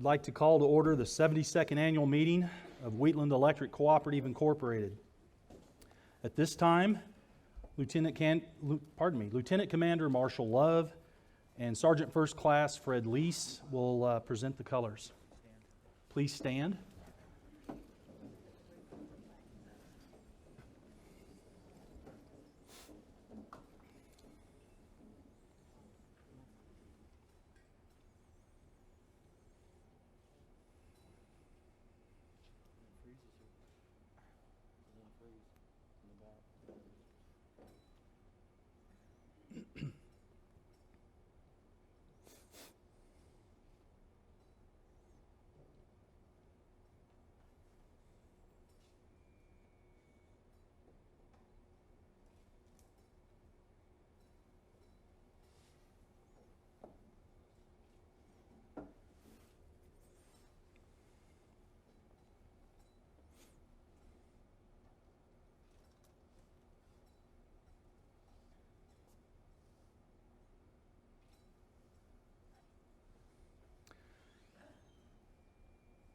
I'd like to call to order the 72nd annual meeting of Wheatland Electric Cooperative Incorporated. At this time, Lieutenant Commander Marshall Love and Sergeant First Class Fred Lease will present the colors. Please stand.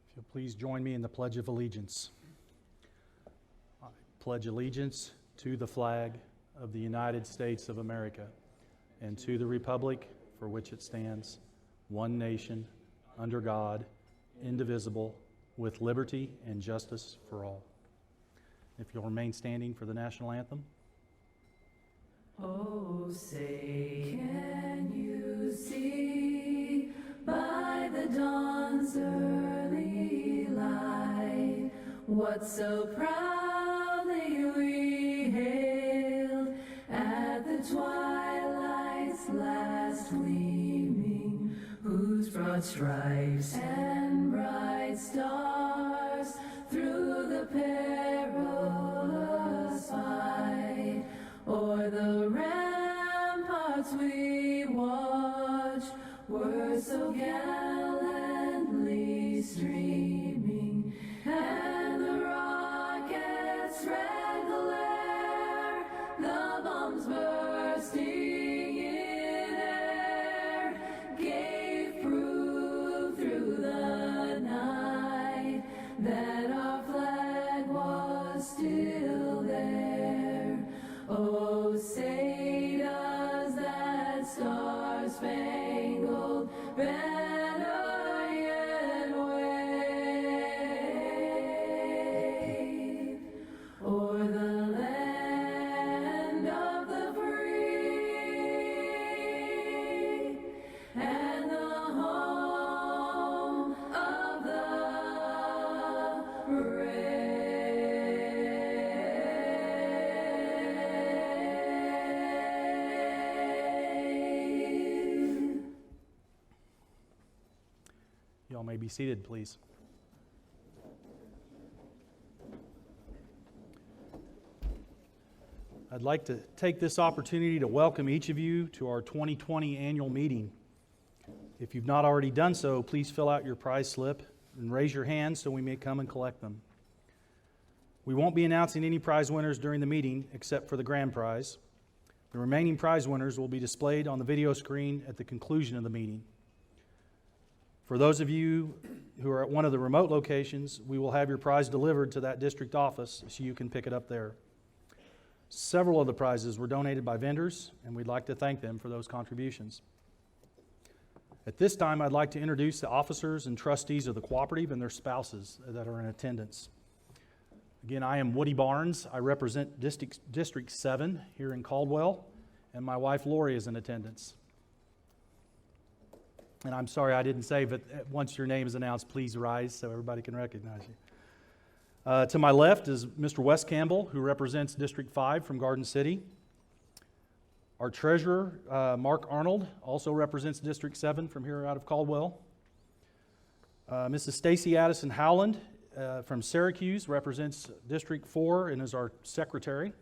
If you'll please join me in the Pledge of Allegiance. I pledge allegiance to the flag of the United States of America and to the republic for which it stands, one nation, under God, indivisible, with liberty and justice for all. If you'll remain standing for the national anthem. Oh, say, can you see by the dawn's early light what so proudly we hailed at the twilight's last gleaming, whose broad stripes and bright stars through the perilous fight o'er the ramparts we watched were so gallantly streaming, and the rocket's red glare, the bombs bursting in air, gave proof through the night that our flag was still there. Oh, say does that star-spangled banner yet wave o'er the land of the free and the home of the brave. Y'all may be seated, please. I'd like to take this opportunity to welcome each of you to our 2020 annual meeting. If you've not already done so, please fill out your prize slip and raise your hand so we may come and collect them. We won't be announcing any prize winners during the meeting except for the grand prize. The remaining prize winners will be displayed on the video screen at the conclusion of the meeting. For those of you who are at one of the remote locations, we will have your prize delivered to that district office so you can pick it up there. Several of the prizes were donated by vendors, and we'd like to thank them for those contributions. At this time, I'd like to introduce the officers and trustees of the cooperative and their spouses that are in attendance. Again, I am Woody Barnes. I represent District 7 here in Caldwell, and my wife Lori is in attendance. And I'm sorry I didn't say, but once your name is announced, please rise so everybody can recognize you. To my left is Mr. Wes Campbell, who represents District 5 from Garden City. Our treasurer, Mark Arnold, also represents District 7 from here out of Caldwell. Mrs. Stacy Addison Howland from Syracuse represents District 4 and is our secretary.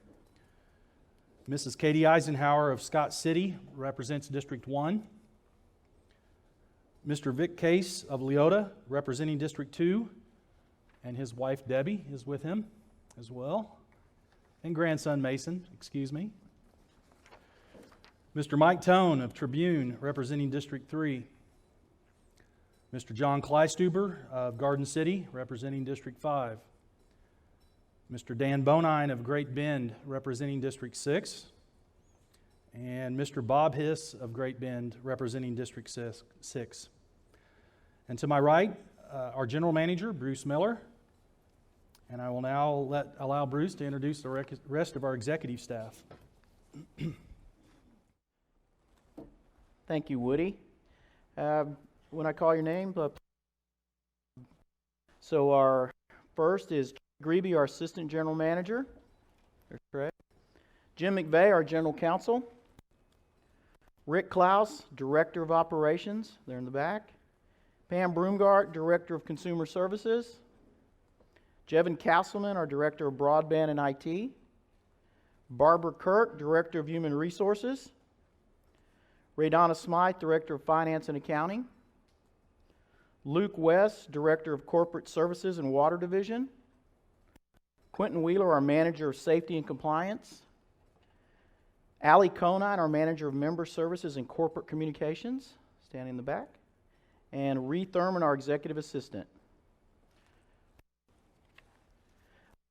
Mrs. Katie Eisenhower of Scott City represents District 1. Mr. Vic Case of Leota, representing District 2, and his wife Debbie is with him as well, and grandson Mason, excuse me. Mr. Mike Tone of Tribune, representing District 3. Mr. John Kleistuber of Garden City, representing District 5. Mr. Dan Bonine of Great Bend, representing District 6. And Mr. Bob Hiss of Great Bend, representing District 6. And to my right, our General Manager, Bruce Miller. And I will now allow Bruce to introduce the rest of our executive staff. Thank you, Woody. When I call your name, so our first is Grebe, our Assistant General Manager. There's Craig. Jim McVeigh, our General Counsel. Rick Klaus, Director of Operations, there in the back. Pam Broomgart, Director of Consumer Services. Jevin Castleman, our Director of Broadband and IT. Barbara Kirk, Director of Human Resources. Raydonna Smythe, Director of Finance and Accounting. Luke West, Director of Corporate Services and Water Division. Quentin Wheeler, our Manager of Safety and Compliance. Allie Conine, our Manager of Member Services and Corporate Communications, standing in the back. And Ree Thurman, our Executive Assistant.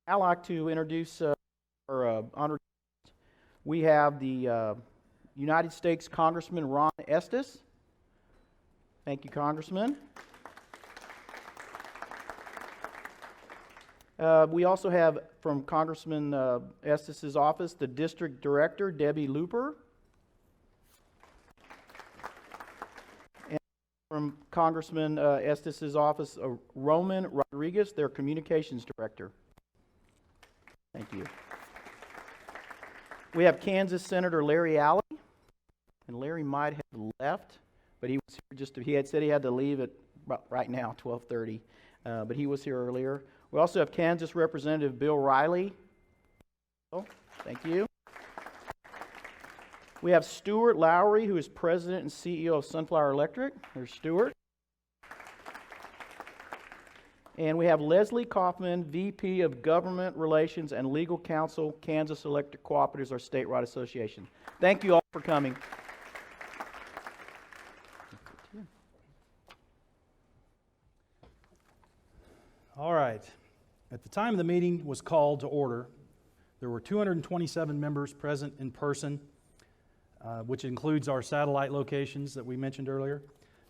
I'd like to introduce our honored guest. We have the United States Congressman Ron Estes. Thank you, Congressman. We also have from Congressman Estes' office the District Director, Debbie Looper. And from Congressman Estes' office, Roman Rodriguez, their Communications Director. Thank you. We have Kansas Senator Larry Alley, and Larry might have left, but he was here he had said he had to leave at right now, 12:30, but he was here earlier. We also have Kansas Representative Bill Riley. Oh, thank you. We have Stuart Lowry, who is President and CEO of Sunflower Electric. There's Stuart. And we have Leslie Kaufman, VP of Government Relations and Legal Counsel, Kansas Electric Cooperatives, our statewide association. Thank you all for coming. All right. At the time the meeting was called to order, there were 227 members present in person, which includes our satellite locations that we mentioned earlier,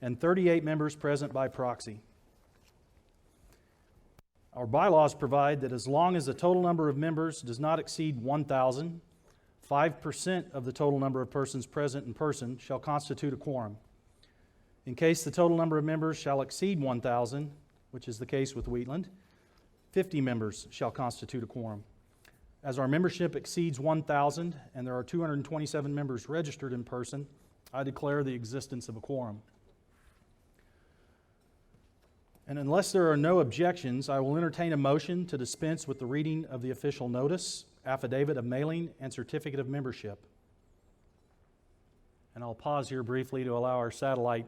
and 38 members present by proxy. Our bylaws provide that as long as the total number of members does not exceed 1,000, 5% of the total number of persons present in person shall constitute a quorum. In case the total number of members shall exceed 1,000, which is the case with Wheatland, 50 members shall constitute a quorum. As our membership exceeds 1,000 and there are 227 members registered in person, I declare the existence of a quorum. And unless there are no objections, I will entertain a motion to dispense with the reading of the official notice, affidavit of mailing, and certificate of membership. And I'll pause here briefly to allow our satellite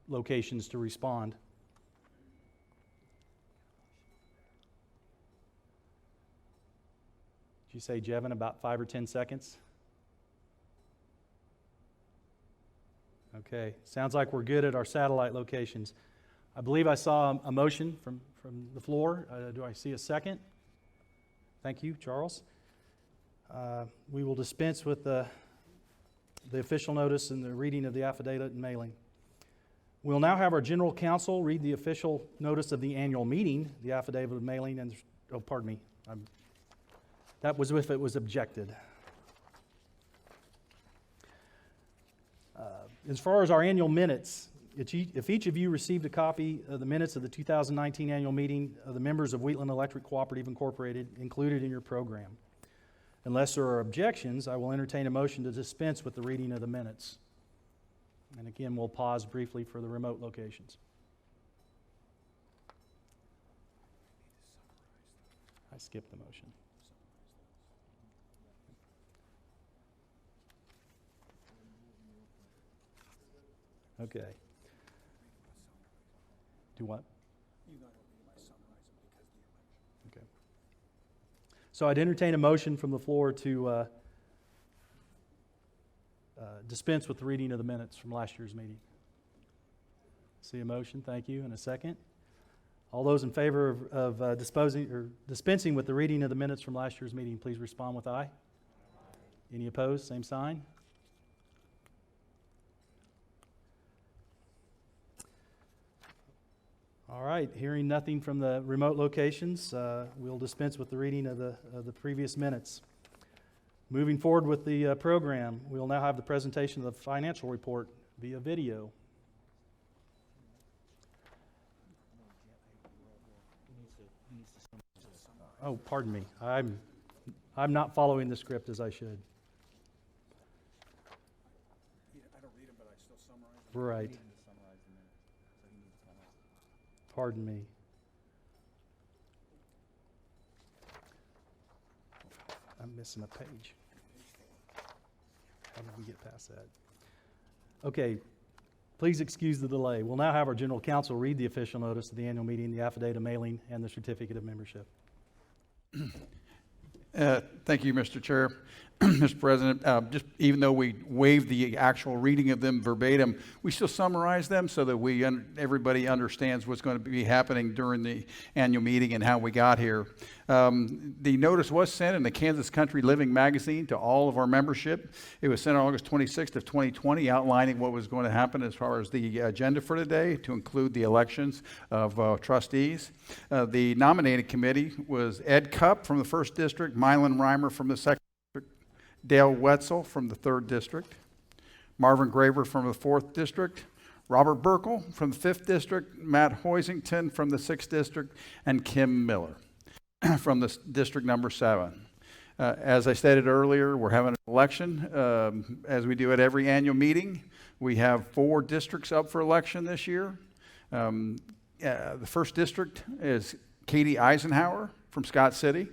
locations to respond. Did you say, Jevin, about 5 or 10 seconds? Okay, sounds like we're good at our satellite locations. I believe I saw a motion from the floor. Do I see a second? Thank you, Charles. We will dispense with the official notice and the reading of the affidavit and mailing. We'll now have our general counsel read the official notice of the annual meeting, the affidavit of mailing, and, oh, pardon me. That was if it was objected. As far as our annual minutes, if each of you received a copy of the minutes of the 2019 annual meeting of the members of Wheatland Electric Cooperative Incorporated included in your program. Unless there are objections, I will entertain a motion to dispense with the reading of the minutes. And again, we'll pause briefly for the remote locations. I skipped the motion. Okay. Do what? Okay. So I'd entertain a motion from the floor to dispense with the reading of the minutes from last year's meeting. See a motion, thank you, and a second. All those in favor of dispensing with the reading of the minutes from last year's meeting, please respond with aye. Any opposed, same sign. All right, hearing nothing from the remote locations, we'll dispense with the reading of the previous minutes. Moving forward with the program, we will now have the presentation of the financial report via video. Oh, pardon me. I'm not following the script as I should. I don't read them, but I still summarize them. Right. Pardon me. I'm missing a page. How did we get past that? Okay, please excuse the delay. We'll now have our general counsel read the official notice of the annual meeting, the affidavit of mailing, and the certificate of membership. Thank you, Mr. Chair. Mr. President, just even though we waived the actual reading of them verbatim, we still summarize them so that everybody understands what's going to be happening during the annual meeting and how we got here. The notice was sent in the Kansas Country Living magazine to all of our membership. It was sent on August 26th of 2020, outlining what was going to happen as far as the agenda for today, to include the elections of trustees. The nominating committee was Ed Cupp from the 1st District, Mylan Reimer from the 2nd, Dale Wetzel from the 3rd District, Marvin Graver from the 4th District, Robert Burkle from the 5th District, Matt Hoisington from the 6th District, and Kim Miller from the District number 7. As I stated earlier, we're having an election as we do at every annual meeting. We have 4 districts up for election this year. The 1st District is Katie Eisenhower from Scott City.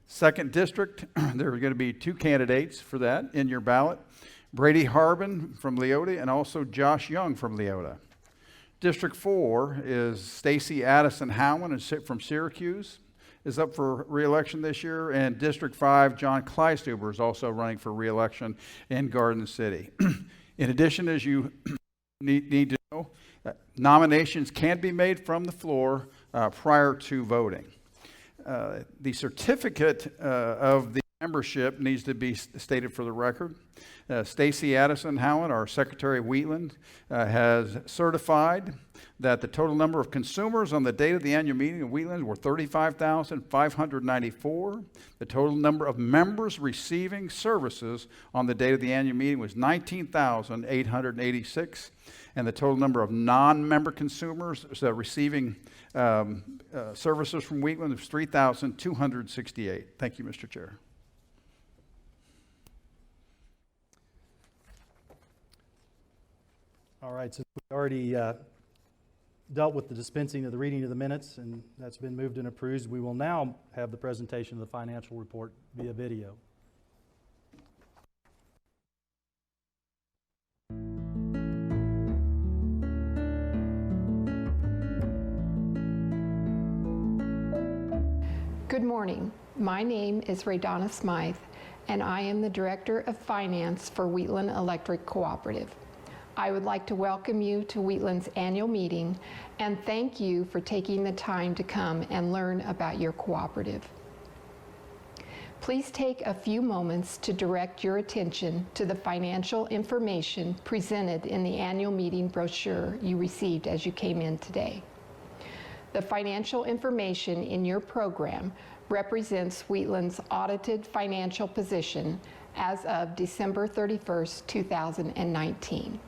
2nd District, there are going to be 2 candidates for that in your ballot. Brady Harbin from Leota and also Josh Young from Leota. District 4 is Stacy Addison Howen from Syracuse, is up for re-election this year. And District 5, John Kleistuber is also running for re-election in Garden City. In addition, as you need to know, nominations can be made from the floor prior to voting. The certificate of the membership needs to be stated for the record. Stacy Addison Howen, our Secretary of Wheatland, has certified that the total number of consumers on the date of the annual meeting of Wheatland were 35,594. The total number of members receiving services on the date of the annual meeting was 19,886. And the total number of non-member consumers receiving services from Wheatland was 3,268. Thank you, Mr. Chair. All right, since we already dealt with the dispensing of the reading of the minutes, and that's been moved and approved, we will now have the presentation of the financial report via video. Good morning. My name is Raydonna Smythe, and I am the Director of Finance for Wheatland Electric Cooperative. I would like to welcome you to Wheatland's annual meeting and thank you for taking the time to come and learn about your cooperative. Please take a few moments to direct your attention to the financial information presented in the annual meeting brochure you received as you came in today. The financial information in your program represents Wheatland's audited financial position as of December 31st, 2019.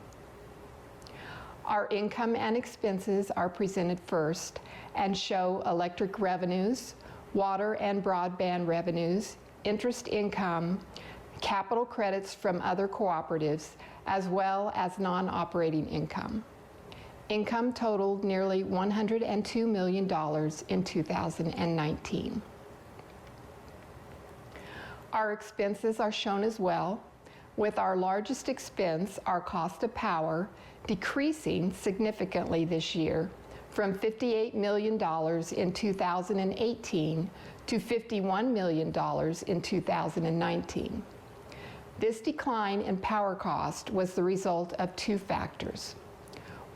Our income and expenses are presented first and show electric revenues, water and broadband revenues, interest income, capital credits from other cooperatives, as well as non-operating income. Income totaled nearly $102 million in 2019. Our expenses are shown as well, with our largest expense, our cost of power, decreasing significantly this year from $58 million in 2018 to $51 million in 2019. This decline in power cost was the result of 2 factors.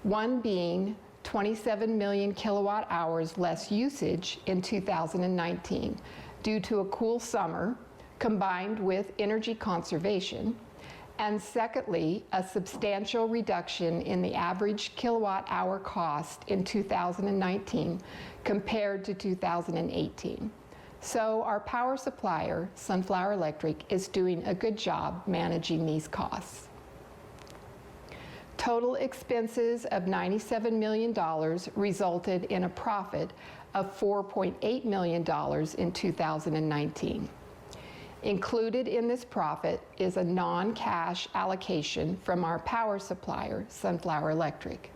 One being 27 million kilowatt hours less usage in 2019 due to a cool summer combined with energy conservation, and secondly, a substantial reduction in the average kilowatt hour cost in 2019 compared to 2018. So our power supplier, Sunflower Electric, is doing a good job managing these costs. Total expenses of $97 million resulted in a profit of $4.8 million in 2019. Included in this profit is a non-cash allocation from our power supplier, Sunflower Electric.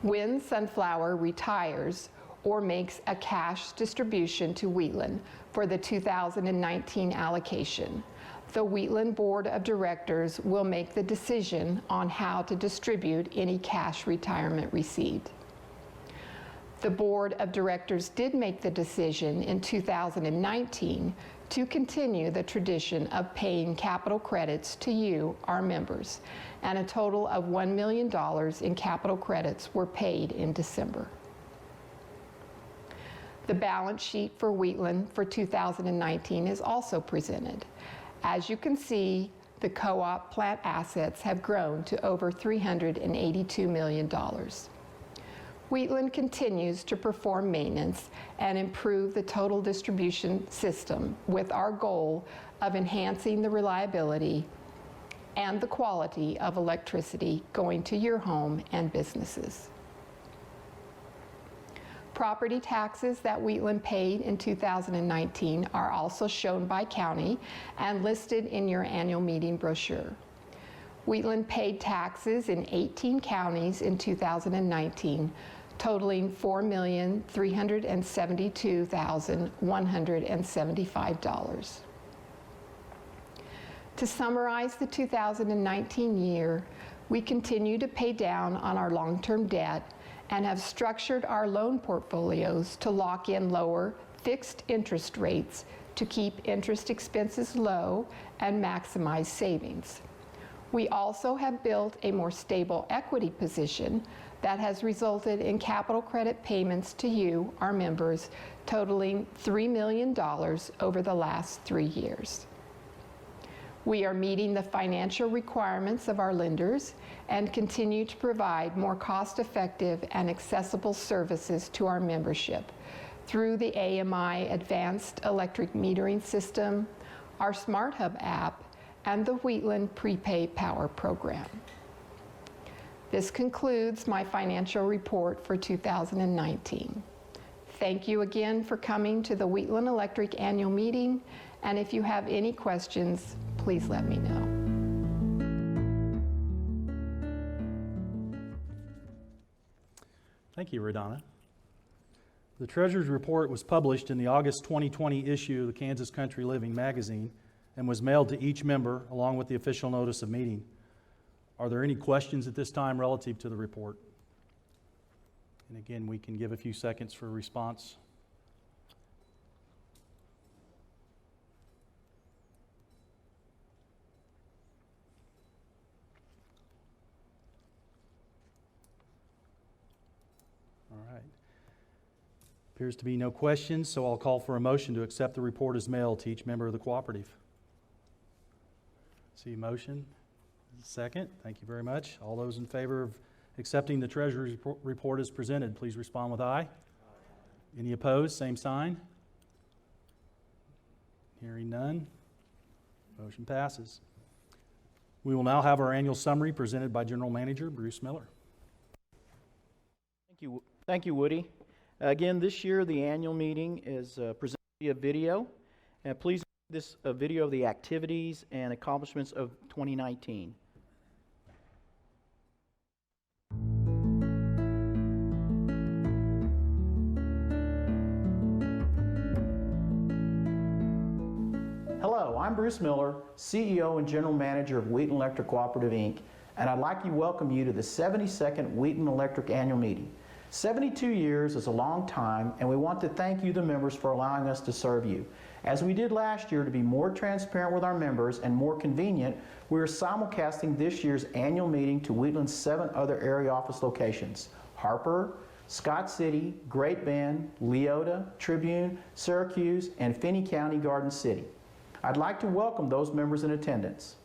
When Sunflower retires or makes a cash distribution to Wheatland for the 2019 allocation, the Wheatland Board of Directors will make the decision on how to distribute any cash retirement received. The Board of Directors did make the decision in 2019 to continue the tradition of paying capital credits to you, our members, and a total of $1 million in capital credits were paid in December. The balance sheet for Wheatland for 2019 is also presented. As you can see, the co-op plant assets have grown to over $382 million. Wheatland continues to perform maintenance and improve the total distribution system with our goal of enhancing the reliability and the quality of electricity going to your home and businesses. Property taxes that Wheatland paid in 2019 are also shown by county and listed in your annual meeting brochure. Wheatland paid taxes in 18 counties in 2019, totaling $4,372,175. To summarize the 2019 year, we continue to pay down on our long-term debt and have structured our loan portfolios to lock in lower fixed interest rates to keep interest expenses low and maximize savings. We also have built a more stable equity position that has resulted in capital credit payments to you, our members, totaling $3 million over the last 3 years. We are meeting the financial requirements of our lenders and continue to provide more cost-effective and accessible services to our membership through the AMI Advanced Electric Metering System, our Smart Hub app, and the Wheatland Prepay Power Program. This concludes my financial report for 2019. Thank you again for coming to the Wheatland Electric Annual Meeting, and if you have any questions, please let me know. Thank you, Radonna. The Treasurer's Report was published in the August 2020 issue of the Kansas Country Living magazine and was mailed to each member along with the official notice of meeting. Are there any questions at this time relative to the report? And again, we can give a few seconds for a response. All right. Appears to be no questions, so I'll call for a motion to accept the report as mailed to each member of the cooperative. See a motion? Second. Thank you very much. All those in favor of accepting the Treasurer's report as presented, please respond with aye. Any opposed? Same sign. Hearing none. Motion passes. We will now have our annual summary presented by General Manager Bruce Miller. Thank you, Woody. Again, this year the annual meeting is presented via video. And please see this video of the activities and accomplishments of 2019. Hello, I'm Bruce Miller, CEO and General Manager of Wheatland Electric Cooperative, Inc., and I'd like to welcome you to the 72nd Wheatland Electric Annual Meeting. 72 years is a long time, and we want to thank you, the members, for allowing us to serve you. As we did last year, to be more transparent with our members and more convenient, we are simulcasting this year's annual meeting to Wheatland's 7 other area office locations: Harper, Scott City, Great Bend, Leota, Tribune, Syracuse, and Finney County Garden City. I'd like to welcome those members in attendance.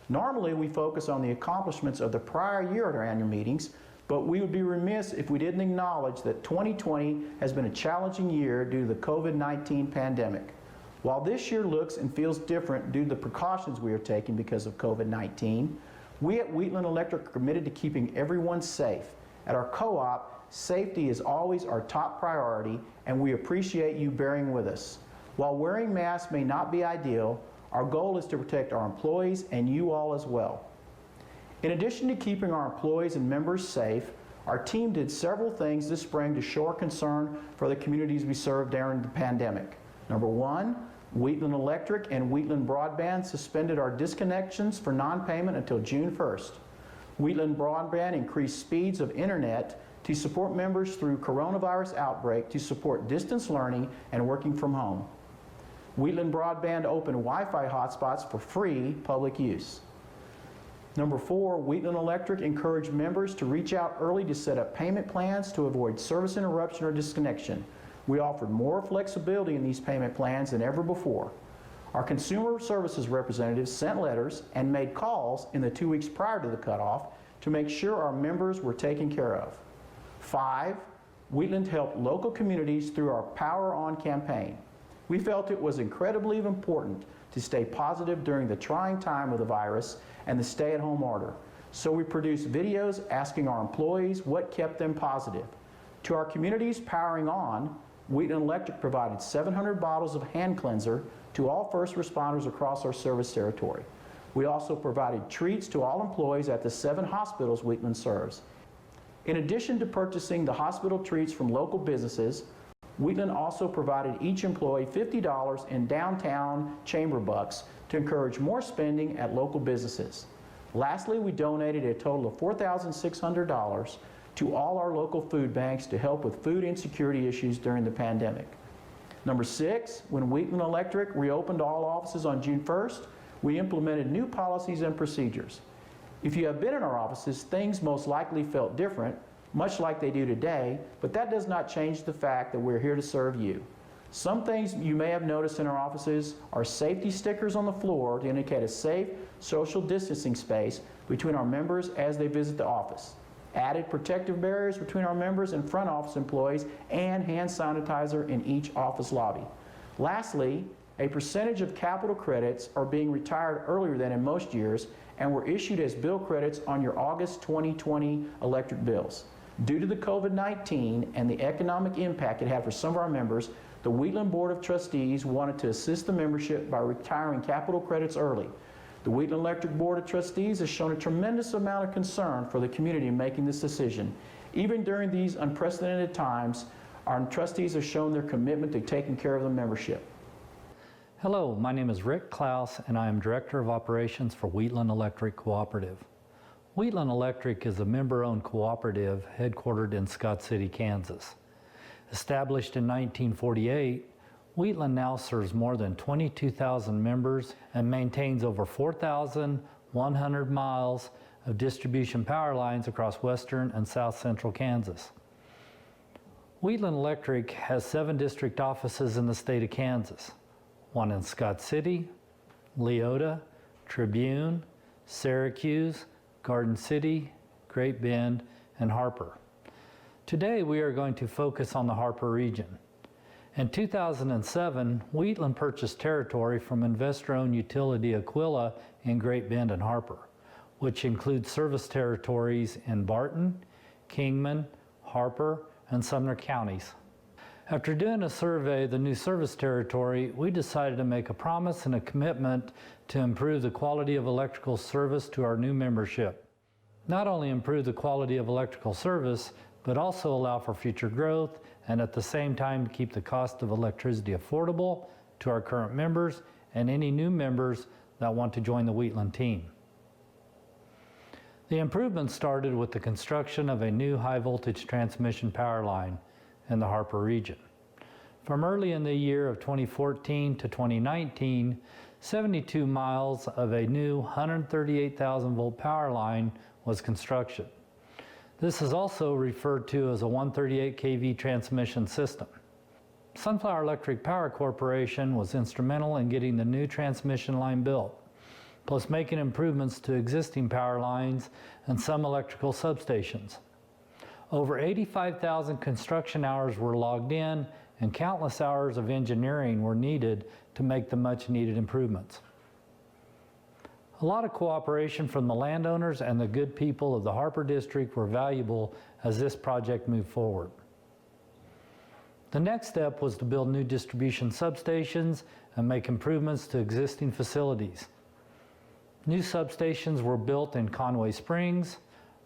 Normally, we focus on the accomplishments of the prior year at our annual meetings, but we would be remiss if we didn't acknowledge that 2020 has been a challenging year due to the COVID-19 pandemic. While this year looks and feels different due to the precautions we are taking because of COVID-19, we at Wheatland Electric are committed to keeping everyone safe. At our co-op, safety is always our top priority, and we appreciate you bearing with us. While wearing masks may not be ideal, our goal is to protect our employees and you all as well. In addition to keeping our employees and members safe, our team did several things this spring to show our concern for the communities we serve during the pandemic. Number one, Wheatland Electric and Wheatland Broadband suspended our disconnections for non-payment until June 1st. Wheatland Broadband increased speeds of internet to support members through coronavirus outbreak to support distance learning and working from home. Wheatland Broadband opened Wi-Fi hotspots for free public use. Number four, Wheatland Electric encouraged members to reach out early to set up payment plans to avoid service interruption or disconnection. We offered more flexibility in these payment plans than ever before. Our consumer services representatives sent letters and made calls in the 2 weeks prior to the cutoff to make sure our members were taken care of. 5, Wheatland helped local communities through our Power On campaign. We felt it was incredibly important to stay positive during the trying time of the virus and the stay-at-home order. So we produced videos asking our employees what kept them positive. To our communities powering on, Wheatland Electric provided 700 bottles of hand cleanser to all first responders across our service territory. We also provided treats to all employees at the 7 hospitals Wheatland serves. In addition to purchasing the hospital treats from local businesses, Wheatland also provided each employee $50 in downtown chamber bucks to encourage more spending at local businesses. Lastly, we donated a total of $4,600 to all our local food banks to help with food insecurity issues during the pandemic. Number 6, when Wheatland Electric reopened all offices on June 1st, we implemented new policies and procedures. If you have been in our offices, things most likely felt different, much like they do today, but that does not change the fact that we're here to serve you. Some things you may have noticed in our offices are safety stickers on the floor to indicate a safe social distancing space between our members as they visit the office. Added protective barriers between our members and front office employees, and hand sanitizer in each office lobby. Lastly, a percentage of capital credits are being retired earlier than in most years and were issued as bill credits on your August 2020 electric bills. Due to the COVID-19 and the economic impact it had for some of our members, the Wheatland Board of Trustees wanted to assist the membership by retiring capital credits early. The Wheatland Electric Board of Trustees has shown a tremendous amount of concern for the community in making this decision. Even during these unprecedented times, our trustees have shown their commitment to taking care of the membership. Hello, my name is Rick Klaus, and I am Director of Operations for Wheatland Electric Cooperative. Wheatland Electric is a member-owned cooperative headquartered in Scott City, Kansas. Established in 1948, Wheatland now serves more than 22,000 members and maintains over 4,100 miles of distribution power lines across western and south central Kansas. Wheatland Electric has 7 district offices in the state of Kansas. 1 in Scott City, Leota, Tribune, Syracuse, Garden City, Great Bend, and Harper. Today we are going to focus on the Harper region. In 2007, Wheatland purchased territory from investor-owned utility Aquila in Great Bend and Harper, which includes service territories in Barton, Kingman, Harper, and Sumner counties. After doing a survey of the new service territory, we decided to make a promise and a commitment to improve the quality of electrical service to our new membership. Not only improve the quality of electrical service, but also allow for future growth and at the same time keep the cost of electricity affordable to our current members and any new members that want to join the Wheatland team. The improvement started with the construction of a new high voltage transmission power line in the Harper region. From early in the year of 2014 to 2019, 72 miles of a new 138,000 volt power line was construction. This is also referred to as a 138 kV transmission system. Sunflower Electric Power Corporation was instrumental in getting the new transmission line built, plus making improvements to existing power lines and some electrical substations. Over 85,000 construction hours were logged in, and countless hours of engineering were needed to make the much needed improvements. A lot of cooperation from the landowners and the good people of the Harper District were valuable as this project moved forward. The next step was to build new distribution substations and make improvements to existing facilities. New substations were built in Conway Springs,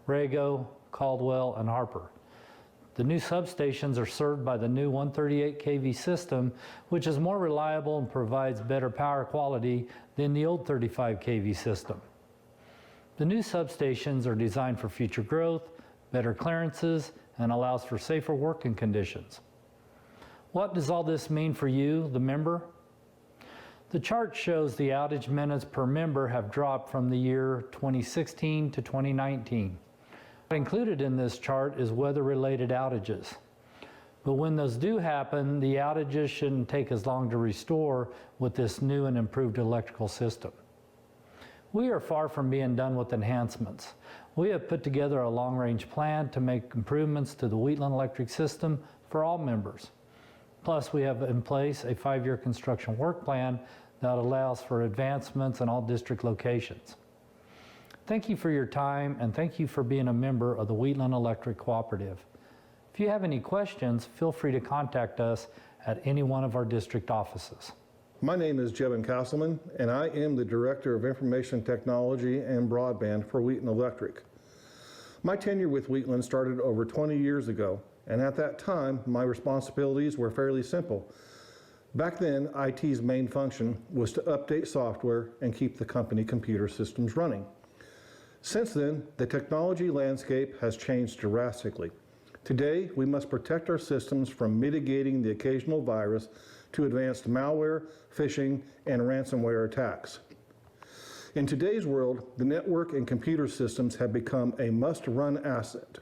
Rago, Caldwell, and Harper. The new substations are served by the new 138 kV system, which is more reliable and provides better power quality than the old 35 kV system. The new substations are designed for future growth, better clearances, and allows for safer working conditions. What does all this mean for you, the member? The chart shows the outage minutes per member have dropped from the year 2016 to 2019. Included in this chart is weather-related outages. But when those do happen, the outages shouldn't take as long to restore with this new and improved electrical system. We are far from being done with enhancements. We have put together a long-range plan to make improvements to the Wheatland electric system for all members. Plus, we have in place a 5-year construction work plan that allows for advancements in all district locations. Thank you for your time, and thank you for being a member of the Wheatland Electric Cooperative. If you have any questions, feel free to contact us at any one of our district offices. My name is Jevin Castleman, and I am the Director of Information Technology and Broadband for Wheatland Electric. My tenure with Wheatland started over 20 years ago, and at that time, my responsibilities were fairly simple. Back then, IT's main function was to update software and keep the company computer systems running. Since then, the technology landscape has changed drastically. Today, we must protect our systems from mitigating the occasional virus to advanced malware, phishing, and ransomware attacks. In today's world, the network and computer systems have become a must-run asset.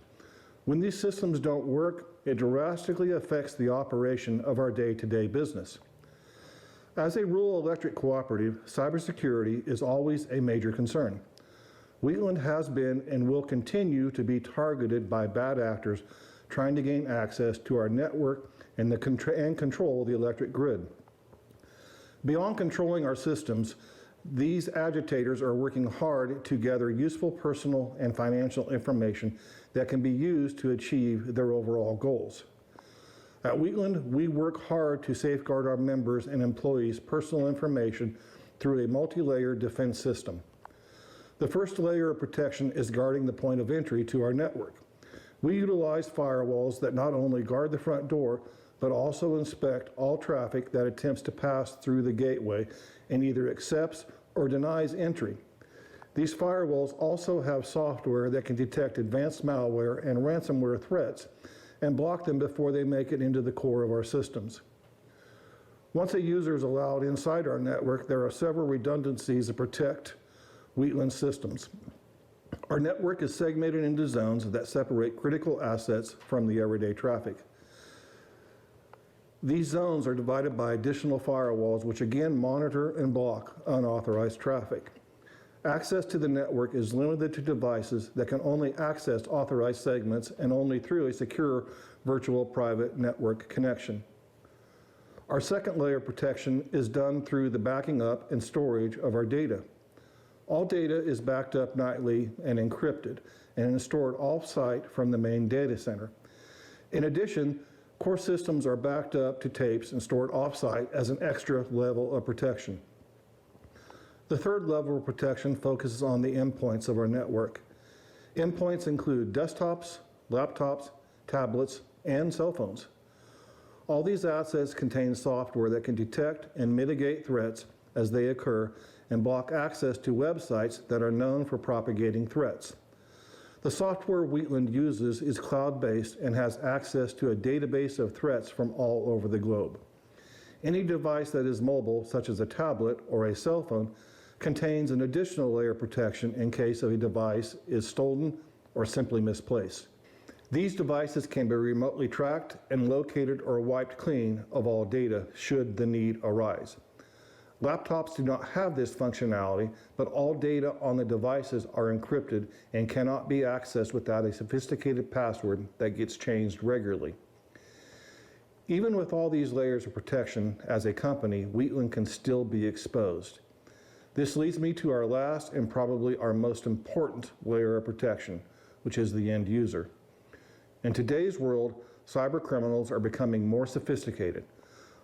When these systems don't work, it drastically affects the operation of our day-to-day business. As a rural electric cooperative, cybersecurity is always a major concern. Wheatland has been and will continue to be targeted by bad actors trying to gain access to our network and control the electric grid. Beyond controlling our systems, these agitators are working hard to gather useful personal and financial information that can be used to achieve their overall goals. At Wheatland, we work hard to safeguard our members' and employees' personal information through a multi-layered defense system. The first layer of protection is guarding the point of entry to our network. We utilize firewalls that not only guard the front door, but also inspect all traffic that attempts to pass through the gateway and either accepts or denies entry. These firewalls also have software that can detect advanced malware and ransomware threats and block them before they make it into the core of our systems. Once a user is allowed inside our network, there are several redundancies to protect Wheatland systems. Our network is segmented into zones that separate critical assets from the everyday traffic. These zones are divided by additional firewalls, which again monitor and block unauthorized traffic. Access to the network is limited to devices that can only access authorized segments and only through a secure virtual private network connection. Our second layer of protection is done through the backing up and storage of our data. All data is backed up nightly and encrypted and is stored off-site from the main data center. In addition, core systems are backed up to tapes and stored off-site as an extra level of protection. The third level of protection focuses on the endpoints of our network. Endpoints include desktops, laptops, tablets, and cell phones. All these assets contain software that can detect and mitigate threats as they occur and block access to websites that are known for propagating threats. The software Wheatland uses is cloud-based and has access to a database of threats from all over the globe. Any device that is mobile, such as a tablet or a cell phone, contains an additional layer of protection in case a device is stolen or simply misplaced. These devices can be remotely tracked and located or wiped clean of all data should the need arise. Laptops do not have this functionality, but all data on the devices are encrypted and cannot be accessed without a sophisticated password that gets changed regularly. Even with all these layers of protection, as a company, Wheatland can still be exposed. This leads me to our last and probably our most important layer of protection, which is the end user. In today's world, cyber criminals are becoming more sophisticated.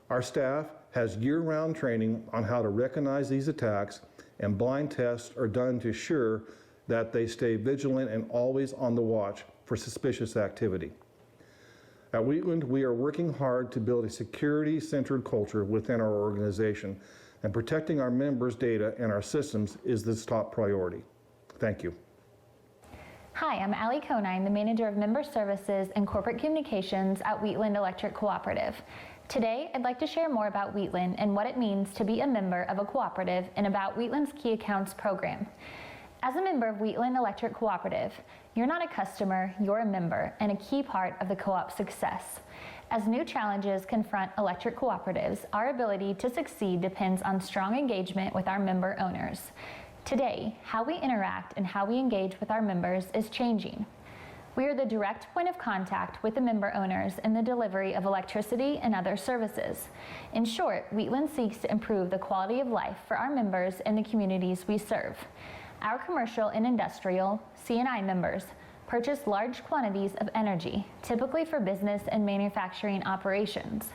Our staff has year-round training on how to recognize these attacks, and blind tests are done to ensure that they stay vigilant and always on the watch for suspicious activity. At Wheatland, we are working hard to build a security-centered culture within our organization, and protecting our members' data and our systems is the top priority. Thank you. Hi, I'm Allie Conine, the Manager of Member Services and Corporate Communications at Wheatland Electric Cooperative. Today, I'd like to share more about Wheatland and what it means to be a member of a cooperative and about Wheatland's Key Accounts program. As a member of Wheatland Electric Cooperative, you're not a customer, you're a member and a key part of the co-op's success. As new challenges confront electric cooperatives, our ability to succeed depends on strong engagement with our member owners. Today, how we interact and how we engage with our members is changing. We are the direct point of contact with the member owners in the delivery of electricity and other services. In short, Wheatland seeks to improve the quality of life for our members and the communities we serve. Our commercial and industrial C&I members purchase large quantities of energy, typically for business and manufacturing operations.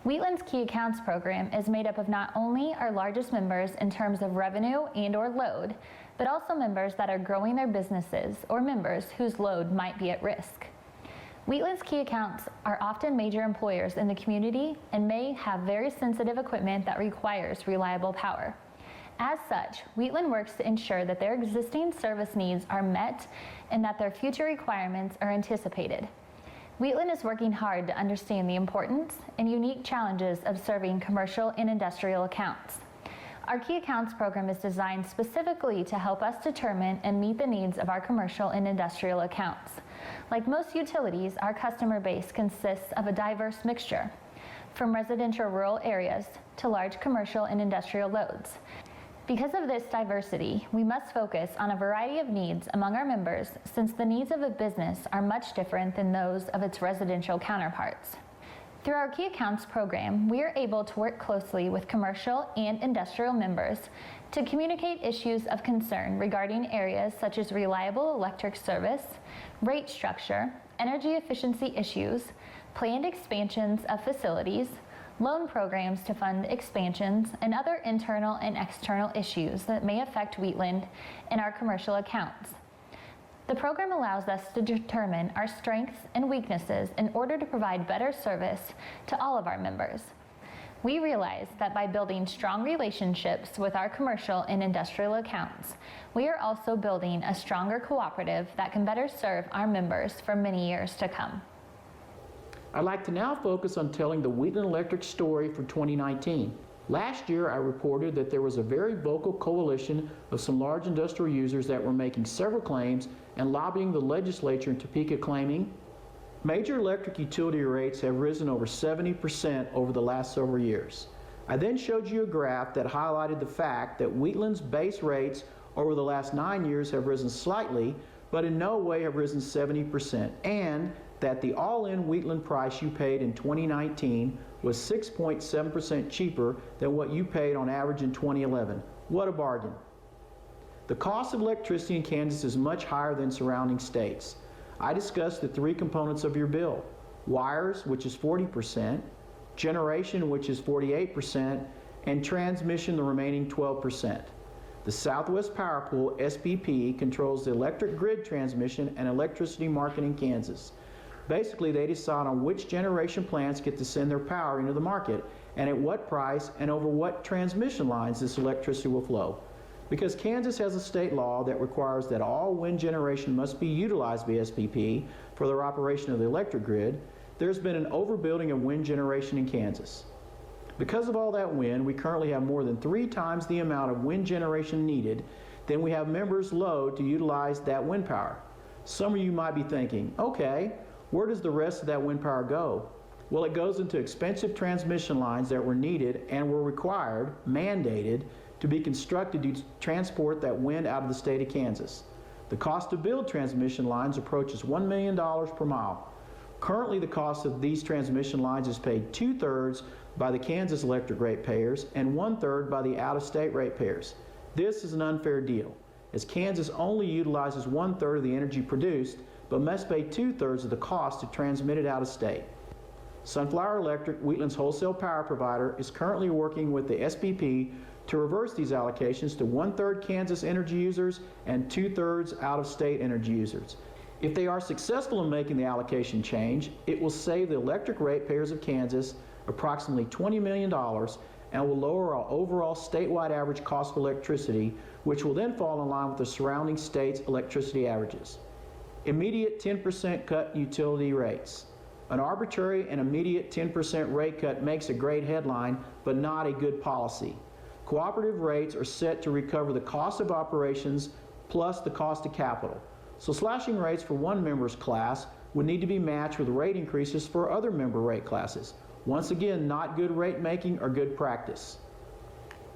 Wheatland's Key Accounts program is made up of not only our largest members in terms of revenue and/or load, but also members that are growing their businesses or members whose load might be at risk. Wheatland's Key Accounts are often major employers in the community and may have very sensitive equipment that requires reliable power. As such, Wheatland works to ensure that their existing service needs are met and that their future requirements are anticipated. Wheatland is working hard to understand the importance and unique challenges of serving commercial and industrial accounts. Our Key Accounts program is designed specifically to help us determine and meet the needs of our commercial and industrial accounts. Like most utilities, our customer base consists of a diverse mixture, from residential rural areas to large commercial and industrial loads. Because of this diversity, we must focus on a variety of needs among our members, since the needs of a business are much different than those of its residential counterparts. Through our Key Accounts program, we are able to work closely with commercial and industrial members to communicate issues of concern regarding areas such as reliable electric service, rate structure, energy efficiency issues, planned expansions of facilities, loan programs to fund expansions, and other internal and external issues that may affect Wheatland and our commercial accounts. The program allows us to determine our strengths and weaknesses in order to provide better service to all of our members. We realize that by building strong relationships with our commercial and industrial accounts, we are also building a stronger cooperative that can better serve our members for many years to come. I'd like to now focus on telling the Wheatland Electric story for 2019. Last year, I reported that there was a very vocal coalition of some large industrial users that were making several claims and lobbying the legislature in Topeka, claiming major electric utility rates have risen over 70% over the last several years. I then showed you a graph that highlighted the fact that Wheatland's base rates over the last 9 years have risen slightly, but in no way have risen 70%, and that the all-in Wheatland price you paid in 2019 was 6.7% cheaper than what you paid on average in 2011. What a bargain. The cost of electricity in Kansas is much higher than surrounding states. I discussed the three components of your bill: wires, which is 40%, generation, which is 48%, and transmission, the remaining 12%. The Southwest Power Pool, SPP, controls the electric grid transmission and electricity market in Kansas. Basically, they decide on which generation plants get to send their power into the market, and at what price and over what transmission lines this electricity will flow. Because Kansas has a state law that requires that all wind generation must be utilized by SPP for their operation of the electric grid, there's been an overbuilding of wind generation in Kansas. Because of all that wind, we currently have more than 3 times the amount of wind generation needed than we have members load to utilize that wind power. Some of you might be thinking, okay, where does the rest of that wind power go? Well, it goes into expensive transmission lines that were needed and were required, mandated, to be constructed to transport that wind out of the state of Kansas. The cost to build transmission lines approaches $1 million per mile. Currently, the cost of these transmission lines is paid 2/3 by the Kansas electric ratepayers and 1/3 by the out-of-state ratepayers. This is an unfair deal, as Kansas only utilizes 1/3 of the energy produced, but must pay 2/3 of the cost to transmit it out of state. Sunflower Electric, Wheatland's wholesale power provider, is currently working with the SPP to reverse these allocations to 1/3 Kansas energy users and 2/3 out-of-state energy users. If they are successful in making the allocation change, it will save the electric ratepayers of Kansas approximately $20 million and will lower our overall statewide average cost of electricity, which will then fall in line with the surrounding states' electricity averages. Immediate 10% cut in utility rates. An arbitrary and immediate 10% rate cut makes a great headline, but not a good policy. Cooperative rates are set to recover the cost of operations plus the cost of capital. So slashing rates for one member's class would need to be matched with rate increases for other member rate classes. Once again, not good rate making or good practice.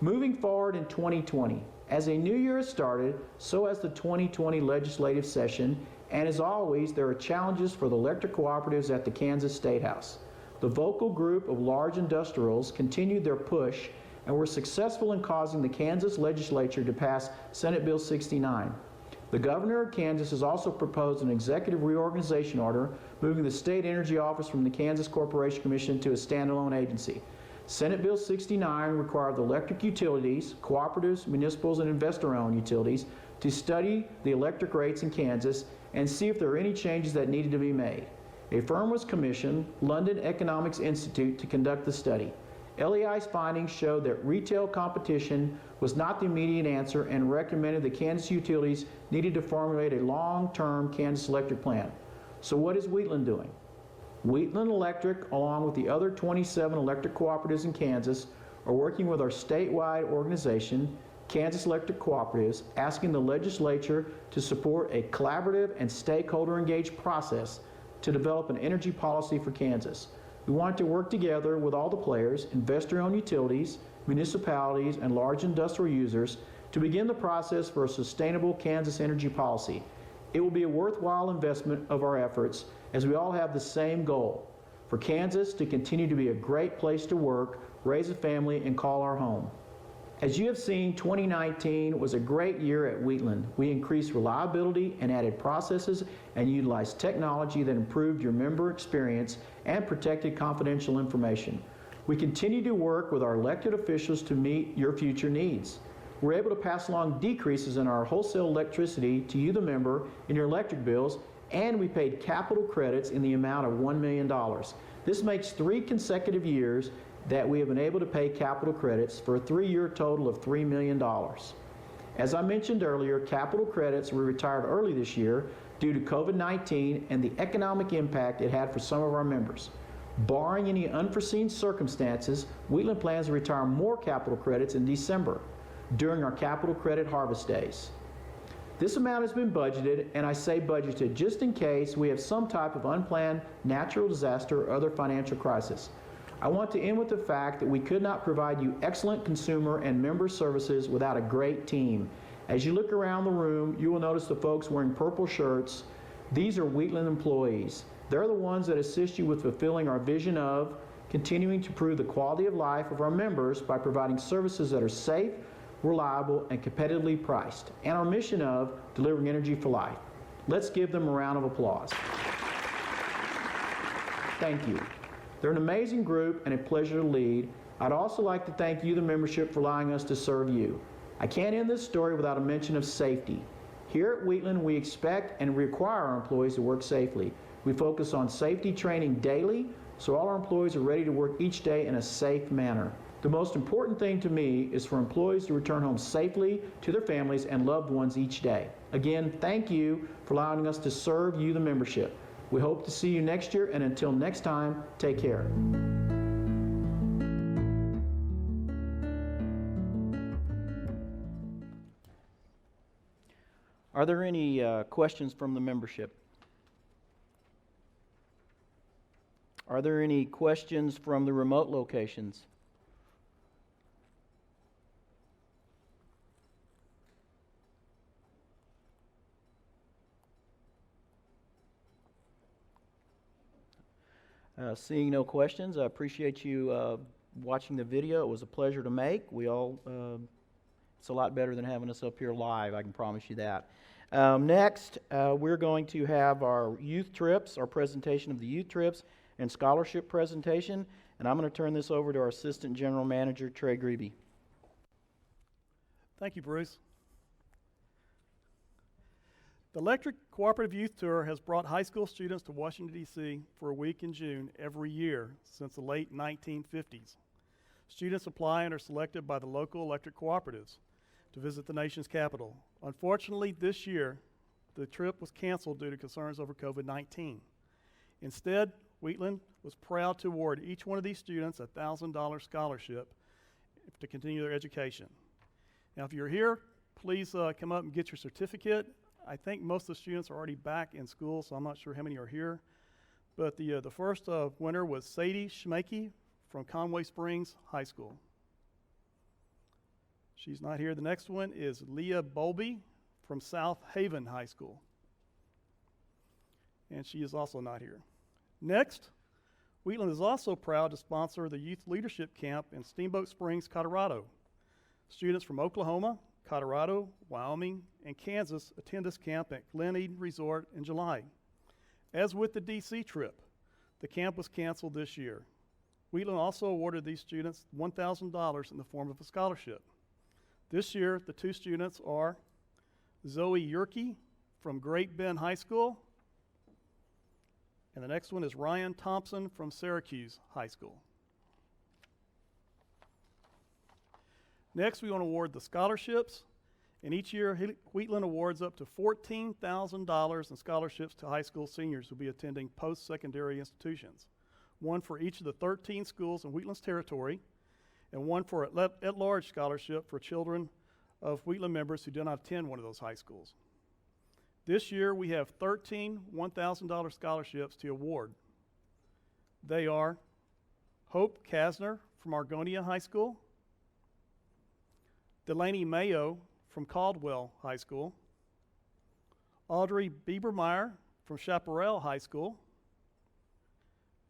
Moving forward in 2020, as a new year has started, so has the 2020 legislative session, and as always, there are challenges for the electric cooperatives at the Kansas State House. The vocal group of large industrials continued their push and were successful in causing the Kansas legislature to pass Senate Bill 69. The governor of Kansas has also proposed an executive reorganization order, moving the state energy office from the Kansas Corporation Commission to a standalone agency. Senate Bill 69 required the electric utilities, cooperatives, municipals, and investor-owned utilities to study the electric rates in Kansas and see if there are any changes that needed to be made. A firm was commissioned, London Economics Institute, to conduct the study. LEI's findings showed that retail competition was not the immediate answer and recommended that Kansas utilities needed to formulate a long-term Kansas electric plan. So what is Wheatland doing? Wheatland Electric, along with the other 27 electric cooperatives in Kansas, are working with our statewide organization, Kansas Electric Cooperatives, asking the legislature to support a collaborative and stakeholder-engaged process to develop an energy policy for Kansas. We want to work together with all the players, investor-owned utilities, municipalities, and large industrial users to begin the process for a sustainable Kansas energy policy. It will be a worthwhile investment of our efforts, as we all have the same goal: for Kansas to continue to be a great place to work, raise a family, and call our home. As you have seen, 2019 was a great year at Wheatland. We increased reliability and added processes and utilized technology that improved your member experience and protected confidential information. We continue to work with our elected officials to meet your future needs. We're able to pass along decreases in our wholesale electricity to you, the member, in your electric bills, and we paid capital credits in the amount of $1 million. This makes 3 consecutive years that we have been able to pay capital credits for a 3-year total of $3 million. As I mentioned earlier, capital credits were retired early this year due to COVID-19 and the economic impact it had for some of our members. Barring any unforeseen circumstances, Wheatland plans to retire more capital credits in December during our capital credit harvest days. This amount has been budgeted, and I say budgeted just in case we have some type of unplanned natural disaster or other financial crisis. I want to end with the fact that we could not provide you excellent consumer and member services without a great team. As you look around the room, you will notice the folks wearing purple shirts. These are Wheatland employees. They're the ones that assist you with fulfilling our vision of continuing to improve the quality of life of our members by providing services that are safe, reliable, and competitively priced, and our mission of delivering energy for life. Let's give them a round of applause. Thank you. They're an amazing group and a pleasure to lead. I'd also like to thank you, the membership, for allowing us to serve you. I can't end this story without a mention of safety. Here at Wheatland, we expect and require our employees to work safely. We focus on safety training daily, so all our employees are ready to work each day in a safe manner. The most important thing to me is for employees to return home safely to their families and loved ones each day. Again, thank you for allowing us to serve you, the membership. We hope to see you next year, and until next time, take care. Are Are there any questions from the membership? Are there any questions from the remote locations? Seeing no questions, I appreciate you watching the video. It was a pleasure to make. It's a lot better than having us up here live, I can promise you that. Next, we're going to have our youth trips, our presentation of the youth trips and scholarship presentation, and I'm going to turn this over to our Assistant General Manager, Trey Grebe. Thank you, Bruce. The Electric Cooperative Youth Tour has brought high school students to Washington, D.C. for a week in June every year since the late 1950s. Students apply and are selected by the local electric cooperatives to visit the nation's capital. Unfortunately, this year, the trip was canceled due to concerns over COVID-19. Instead, Wheatland was proud to award each one of these students a $1,000 scholarship to continue their education. Now, if you're here, please come up and get your certificate. I think most of the students are already back in school, so I'm not sure how many are here. But the first winner was Sadie Schmakey from Conway Springs High School. She's not here. The next one is Leah Bolby from South Haven High School. And she is also not here. Next, Wheatland is also proud to sponsor the Youth Leadership Camp in Steamboat Springs, Colorado. Students from Oklahoma, Colorado, Wyoming, and Kansas attend this camp at Glen Eden Resort in July. As with the DC trip, the camp was canceled this year. Wheatland also awarded these students $1,000 in the form of a scholarship. This year, the two students are Zoe Yerke from Great Bend High School, and the next one is Ryan Thompson from Syracuse High School. Next, we want to award the scholarships, and each year Wheatland awards up to $14,000 in scholarships to high school seniors who will be attending post-secondary institutions. One for each of the 13 schools in Wheatland's territory, and one for an at-large scholarship for children of Wheatland members who do not attend one of those high schools. This year, we have 13 $1,000 scholarships to award. They are Hope Kasner from Argonia High School, Delaney Mayo from Caldwell High School, Audrey Biebermeyer from Chaparral High School,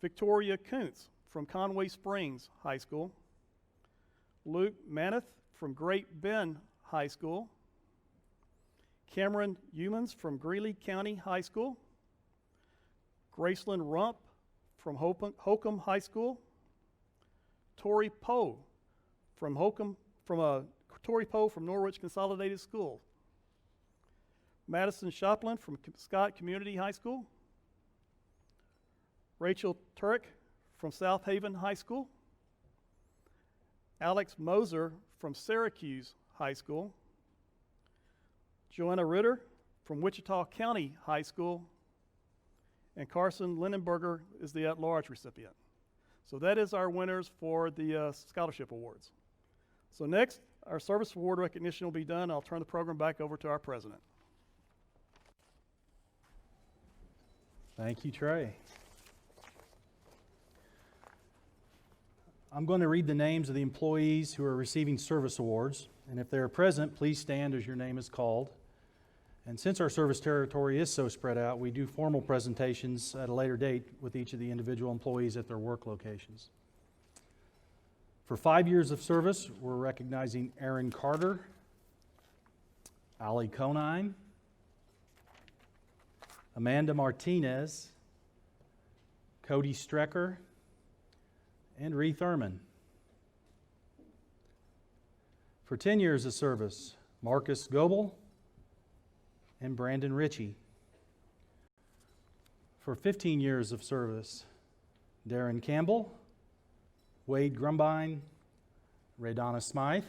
Victoria Kuntz from Conway Springs High School, Luke Maneth from Great Bend High School, Cameron Humans from Greeley County High School, Graceland Rump from Holcomb High School, Tori Poe from Norwich Consolidated School, Madison Shoplin from Scott Community High School, Rachel Turek from South Haven High School, Alex Moser from Syracuse High School, Joanna Ritter from Wichita County High School, and Carson Lindenberger is the at-large recipient. So that is our winners for the scholarship awards. So next, our service award recognition will be done. I'll turn the program back over to our president. Thank you, Trey. I'm going to read the names of the employees who are receiving service awards, and if they are present, please stand as your name is called. And since our service territory is so spread out, we do formal presentations at a later date with each of the individual employees at their work locations. For 5 years of service, we're recognizing Aaron Carter, Ali Conine, Amanda Martinez, Cody Strecker, and Ree Thurman. For 10 years of service, Marcus Goebel and Brandon Ritchie. For 15 years of service, Darren Campbell, Wade Grumbine, Raydonna Smythe.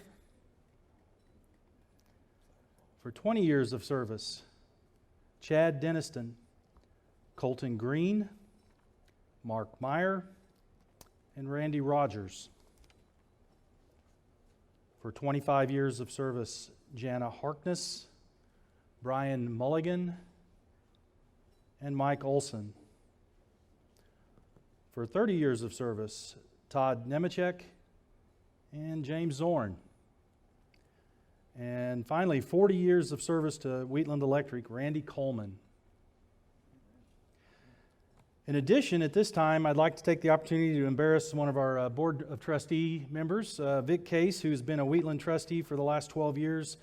For 20 years of service, Chad Denniston, Colton Green, Mark Meyer, and Randy Rogers. For 25 years of service, Jana Harkness, Brian Mulligan, and Mike Olson. For 30 years of service, Todd Nemechek and James Zorn. And finally, 40 years of service to Wheatland Electric, Randy Coleman. In addition, at this time, I'd like to take the opportunity to embarrass one of our Board of Trustee members, Vic Case, who's been a Wheatland trustee for the last 12 years.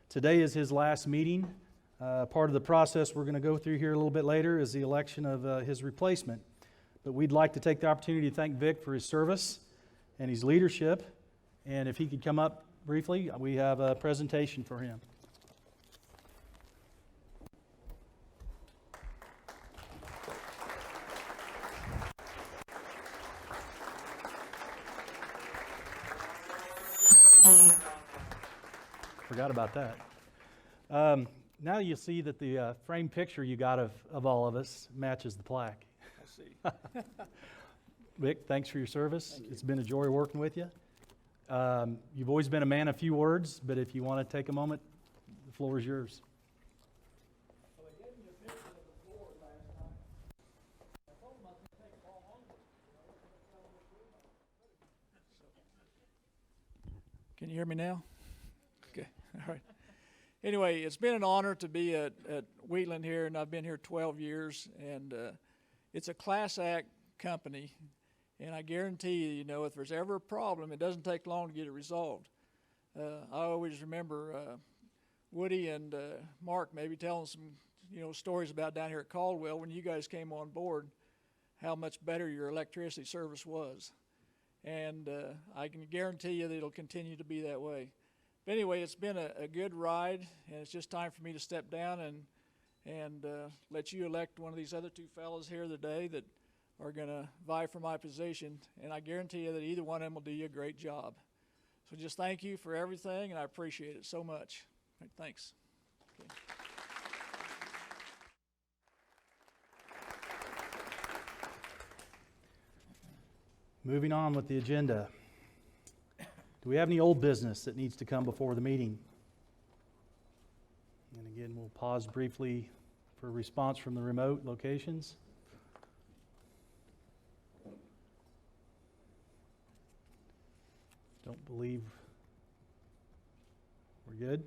Today is his last meeting. Part of the process we're going to go through here a little bit later is the election of his replacement. But we'd like to take the opportunity to thank Vic for his service and his leadership. And if he could come up briefly, we have a presentation for him. Forgot about that. Now you see that the framed picture you got of all of us matches the plaque. I see. Vic, thanks for your service. It's been a joy working with you. You've always been a man of few words, but if you want to take a moment, the floor is yours. Can you hear me now? Okay, all right. Anyway, it's been an honor to be at Wheatland here, and I've been here 12 years, and it's a class act company, and I guarantee you, if there's ever a problem, it doesn't take long to get it resolved. I always remember Woody and Mark maybe telling some, stories about down here at Caldwell when you guys came on board, how much better your electricity service was. And I can guarantee you that it'll continue to be that way. But anyway, it's been a good ride, and it's just time for me to step down and let you elect one of these other two fellows here today that are going to vie for my position, and I guarantee you that either one of them will do you a great job. So just thank you for everything, and I appreciate it so much. Thanks. Okay. Moving on with the agenda. Do we have any old business that needs to come before the meeting? And again, we'll pause briefly for a response from the remote locations. Don't believe we're good.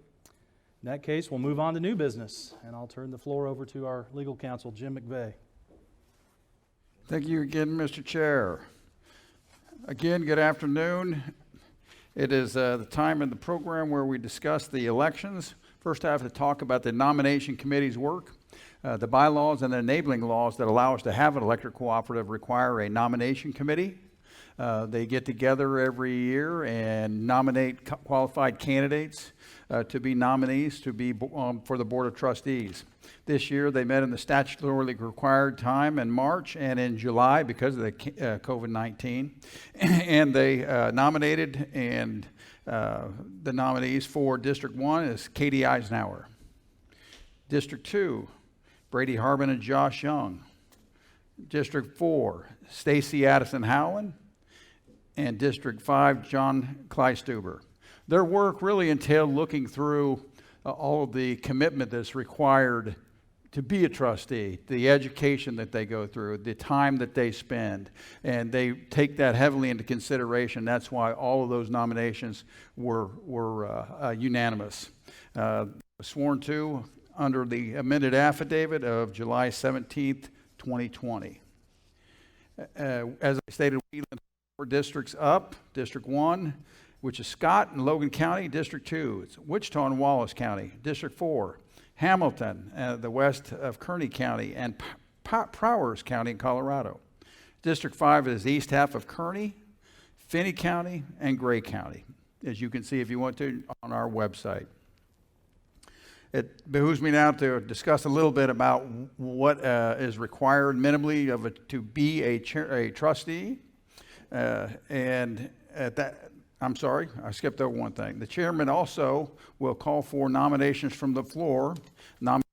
In that case, we'll move on to new business, and I'll turn the floor over to our legal counsel, Jim McVeigh. Thank you again, Mr. Chair. Again, good afternoon. It is the time in the program where we discuss the elections. First, I have to talk about the nomination committee's work. The bylaws and the enabling laws that allow us to have an electric cooperative require a nomination committee. They get together every year and nominate qualified candidates to be nominees to be for the Board of Trustees. This year they met in the statutorily required time in March and in July because of the COVID-19. And they nominated, and the nominees for District 1 is Katie Eisenhower. District 2, Brady Harbin and Josh Young. District 4, Stacy Addison Howland. And District 5, John Kleistuber. Their work really entailed looking through all of the commitment that's required to be a trustee, the education that they go through, the time that they spend, and they take that heavily into consideration. That's why all of those nominations were unanimous. Sworn to under the amended affidavit of July 17th, 2020. As I stated, Wheatland 4 districts up. District 1, which is Scott and Logan County. District 2, it's Wichita and Wallace County. District 4, Hamilton, the west of Kearney County, and Prowers County in Colorado. District 5 is the east half of Kearney, Finney County, and Gray County, as you can see if you want to on our website. It behooves me now to discuss a little bit about what is required minimally to be a trustee. And at that, I'm sorry, I skipped over one thing. The chairman also will call for nominations from the floor. Nominations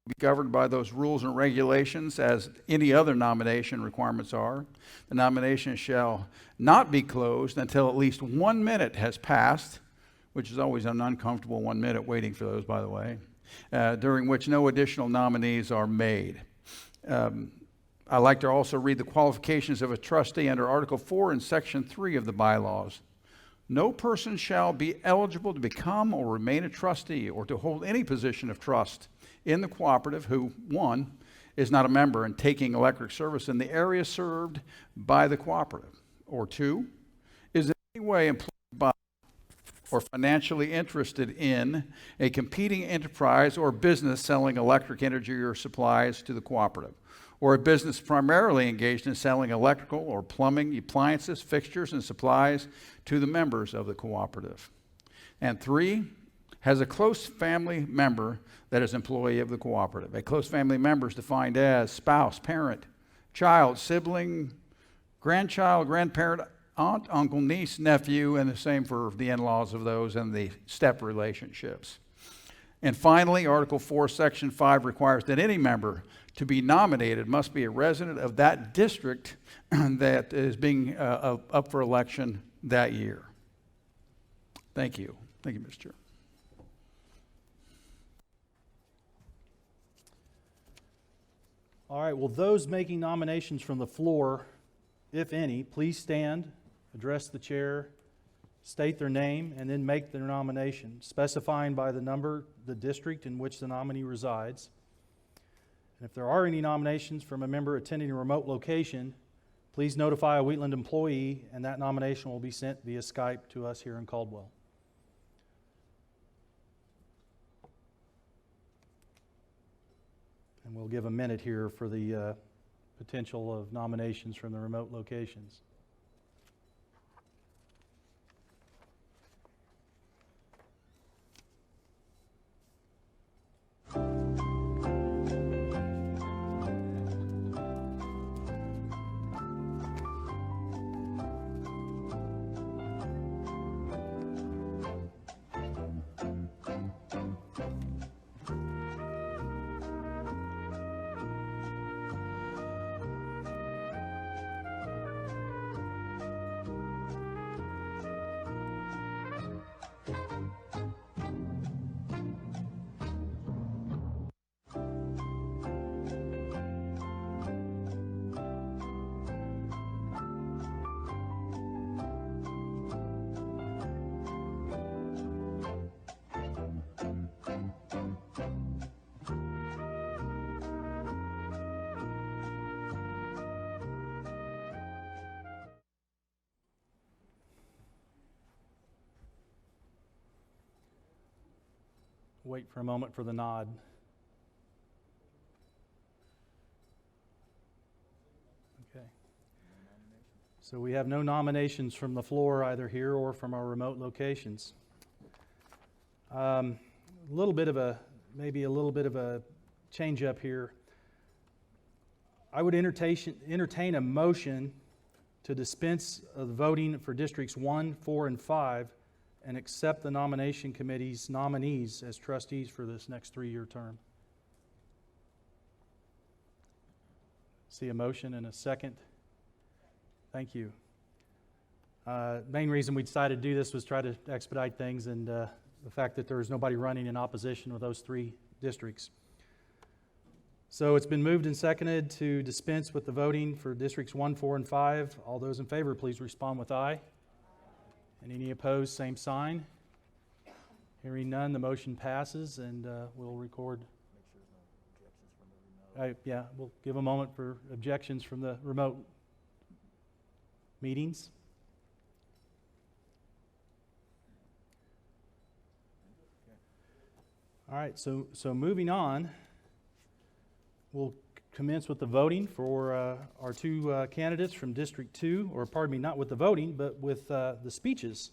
will be governed by those rules and regulations as any other nomination requirements are. The nomination shall not be closed until at least 1 minute has passed, which is always an uncomfortable 1 minute waiting for those, by the way. during which no additional nominees are made. I'd like to also read the qualifications of a trustee under Article 4 and Section 3 of the bylaws. No person shall be eligible to become or remain a trustee or to hold any position of trust in the cooperative who, 1, is not a member and taking electric service in the area served by the cooperative, or 2, is in any way employed by or financially interested in a competing enterprise or business selling electric energy or supplies to the cooperative, or a business primarily engaged in selling electrical or plumbing appliances, fixtures, and supplies to the members of the cooperative. And 3, has a close family member that is employee of the cooperative. A close family member is defined as spouse, parent, child, sibling, grandchild, grandparent, aunt, uncle, niece, nephew, and the same for the in-laws of those and the step relationships. And finally, Article 4, Section 5 requires that any member to be nominated must be a resident of that district that is being up for election that year. Thank you. Thank you, Mr. Chair. All right, well, those making nominations from the floor, if any, please stand, address the chair, state their name, and then make their nomination, specifying by the number, the district in which the nominee resides. And if there are any nominations from a member attending a remote location, please notify a Wheatland employee, and that nomination will be sent via Skype to us here in Caldwell. And we'll give a minute here for the potential of nominations from the remote locations. Wait for a moment for the nod. Okay. So we have no nominations from the floor either here or from our remote locations. Maybe a little bit of a change up here. I would entertain a motion to dispense of the voting for districts 1, 4, and 5 and accept the nomination committee's nominees as trustees for this next 3-year term. See a motion and a second. Thank you. Main reason we decided to do this was try to expedite things, and the fact that there was nobody running in opposition with those 3 districts. So it's been moved and seconded to dispense with the voting for districts 1, 4, and 5. All those in favor, please respond with aye. And any opposed, same sign. Hearing none, the motion passes, and we'll record. Yeah, we'll give a moment for objections from the remote meetings. All right, so moving on, we'll commence with the voting for our 2 candidates from District 2, or pardon me, not with the voting, but with the speeches.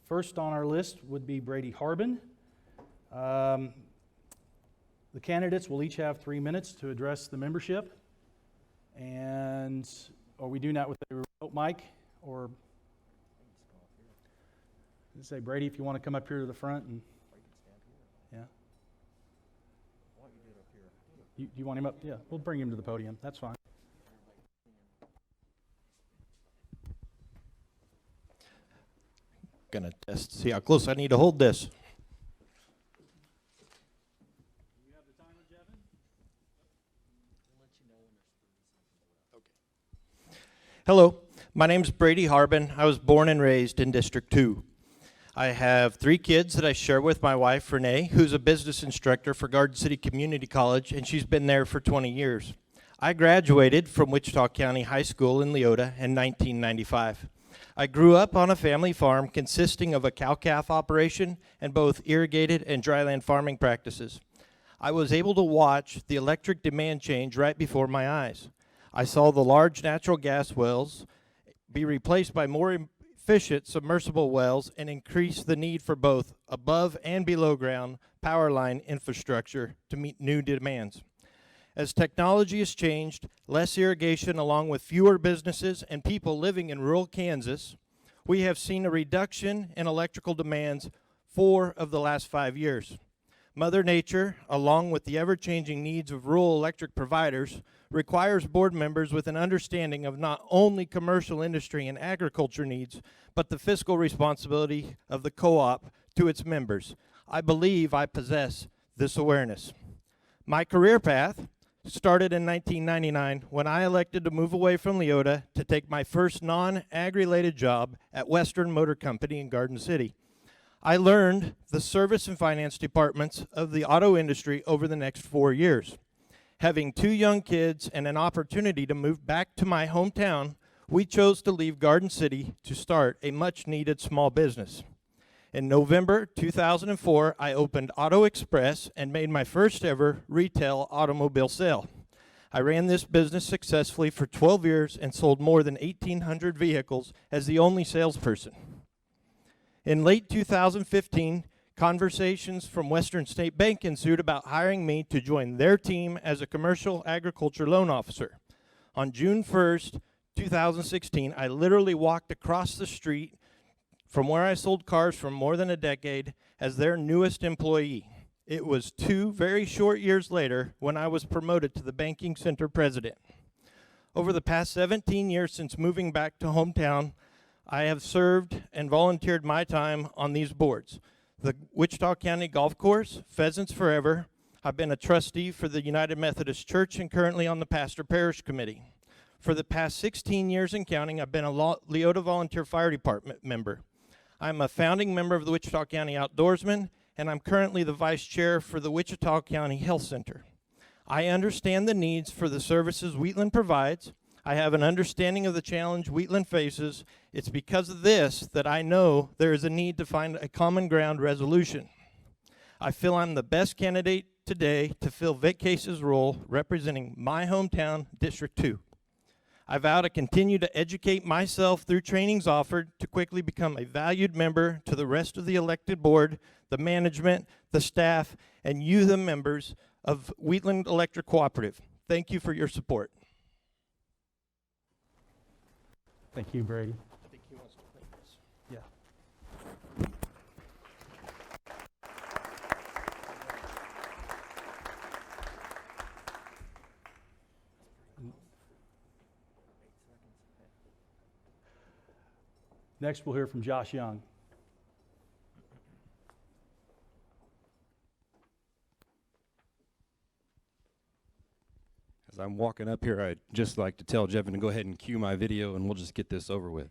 First on our list would be Brady Harbin. The candidates will each have 3 minutes to address the membership. And are we doing that with a remote mic? Or say, Brady, if you want to come up here to the front and yeah. You want him up? Yeah, we'll bring him to the podium. That's fine. Gonna test, see how close I need to hold this. Hello, my name's Brady Harbin. I was born and raised in District 2. I have 3 kids that I share with my wife, Renee, who's a business instructor for Garden City Community College, and she's been there for 20 years. I graduated from Wichita County High School in Leota in 1995. I grew up on a family farm consisting of a cow-calf operation and both irrigated and dryland farming practices. I was able to watch the electric demand change right before my eyes. I saw the large natural gas wells be replaced by more efficient submersible wells and increase the need for both above and below ground power line infrastructure to meet new demands. As technology has changed, less irrigation along with fewer businesses and people living in rural Kansas, we have seen a reduction in electrical demands 4 of the last 5 years. Mother Nature, along with the ever-changing needs of rural electric providers, requires board members with an understanding of not only commercial industry and agriculture needs, but the fiscal responsibility of the co-op to its members. I believe I possess this awareness. My career path started in 1999 when I elected to move away from Leota to take my first non-ag-related job at Western Motor Company in Garden City. I learned the service and finance departments of the auto industry over the next 4 years. Having 2 young kids and an opportunity to move back to my hometown, we chose to leave Garden City to start a much-needed small business. In November 2004, I opened Auto Express and made my first ever retail automobile sale. I ran this business successfully for 12 years and sold more than 1,800 vehicles as the only salesperson. In late 2015, conversations from Western State Bank ensued about hiring me to join their team as a commercial agriculture loan officer. On June 1st, 2016, I literally walked across the street from where I sold cars for more than a decade as their newest employee. It was 2 very short years later when I was promoted to the banking center president. Over the past 17 years since moving back to hometown, I have served and volunteered my time on these boards. The Wichita County Golf Course, Pheasants Forever. I've been a trustee for the United Methodist Church and currently on the Pastor Parish Committee. For the past 16 years and counting, I've been a Leota Volunteer Fire Department member. I'm a founding member of the Wichita County Outdoorsmen, and I'm currently the vice chair for the Wichita County Health Center. I understand the needs for the services Wheatland provides. I have an understanding of the challenge Wheatland faces. It's because of this that I know there is a need to find a common ground resolution. I feel I'm the best candidate today to fill Vic Case's role representing my hometown, District 2. I vow to continue to educate myself through trainings offered to quickly become a valued member to the rest of the elected board, the management, the staff, and you, the members of Wheatland Electric Cooperative. Thank you for your support. Thank you, Brady. I think he wants to take this. Yeah. Next, we'll hear from Josh Young. As I'm walking up here, I'd just like to tell Jevin to go ahead and cue my video, and we'll just get this over with.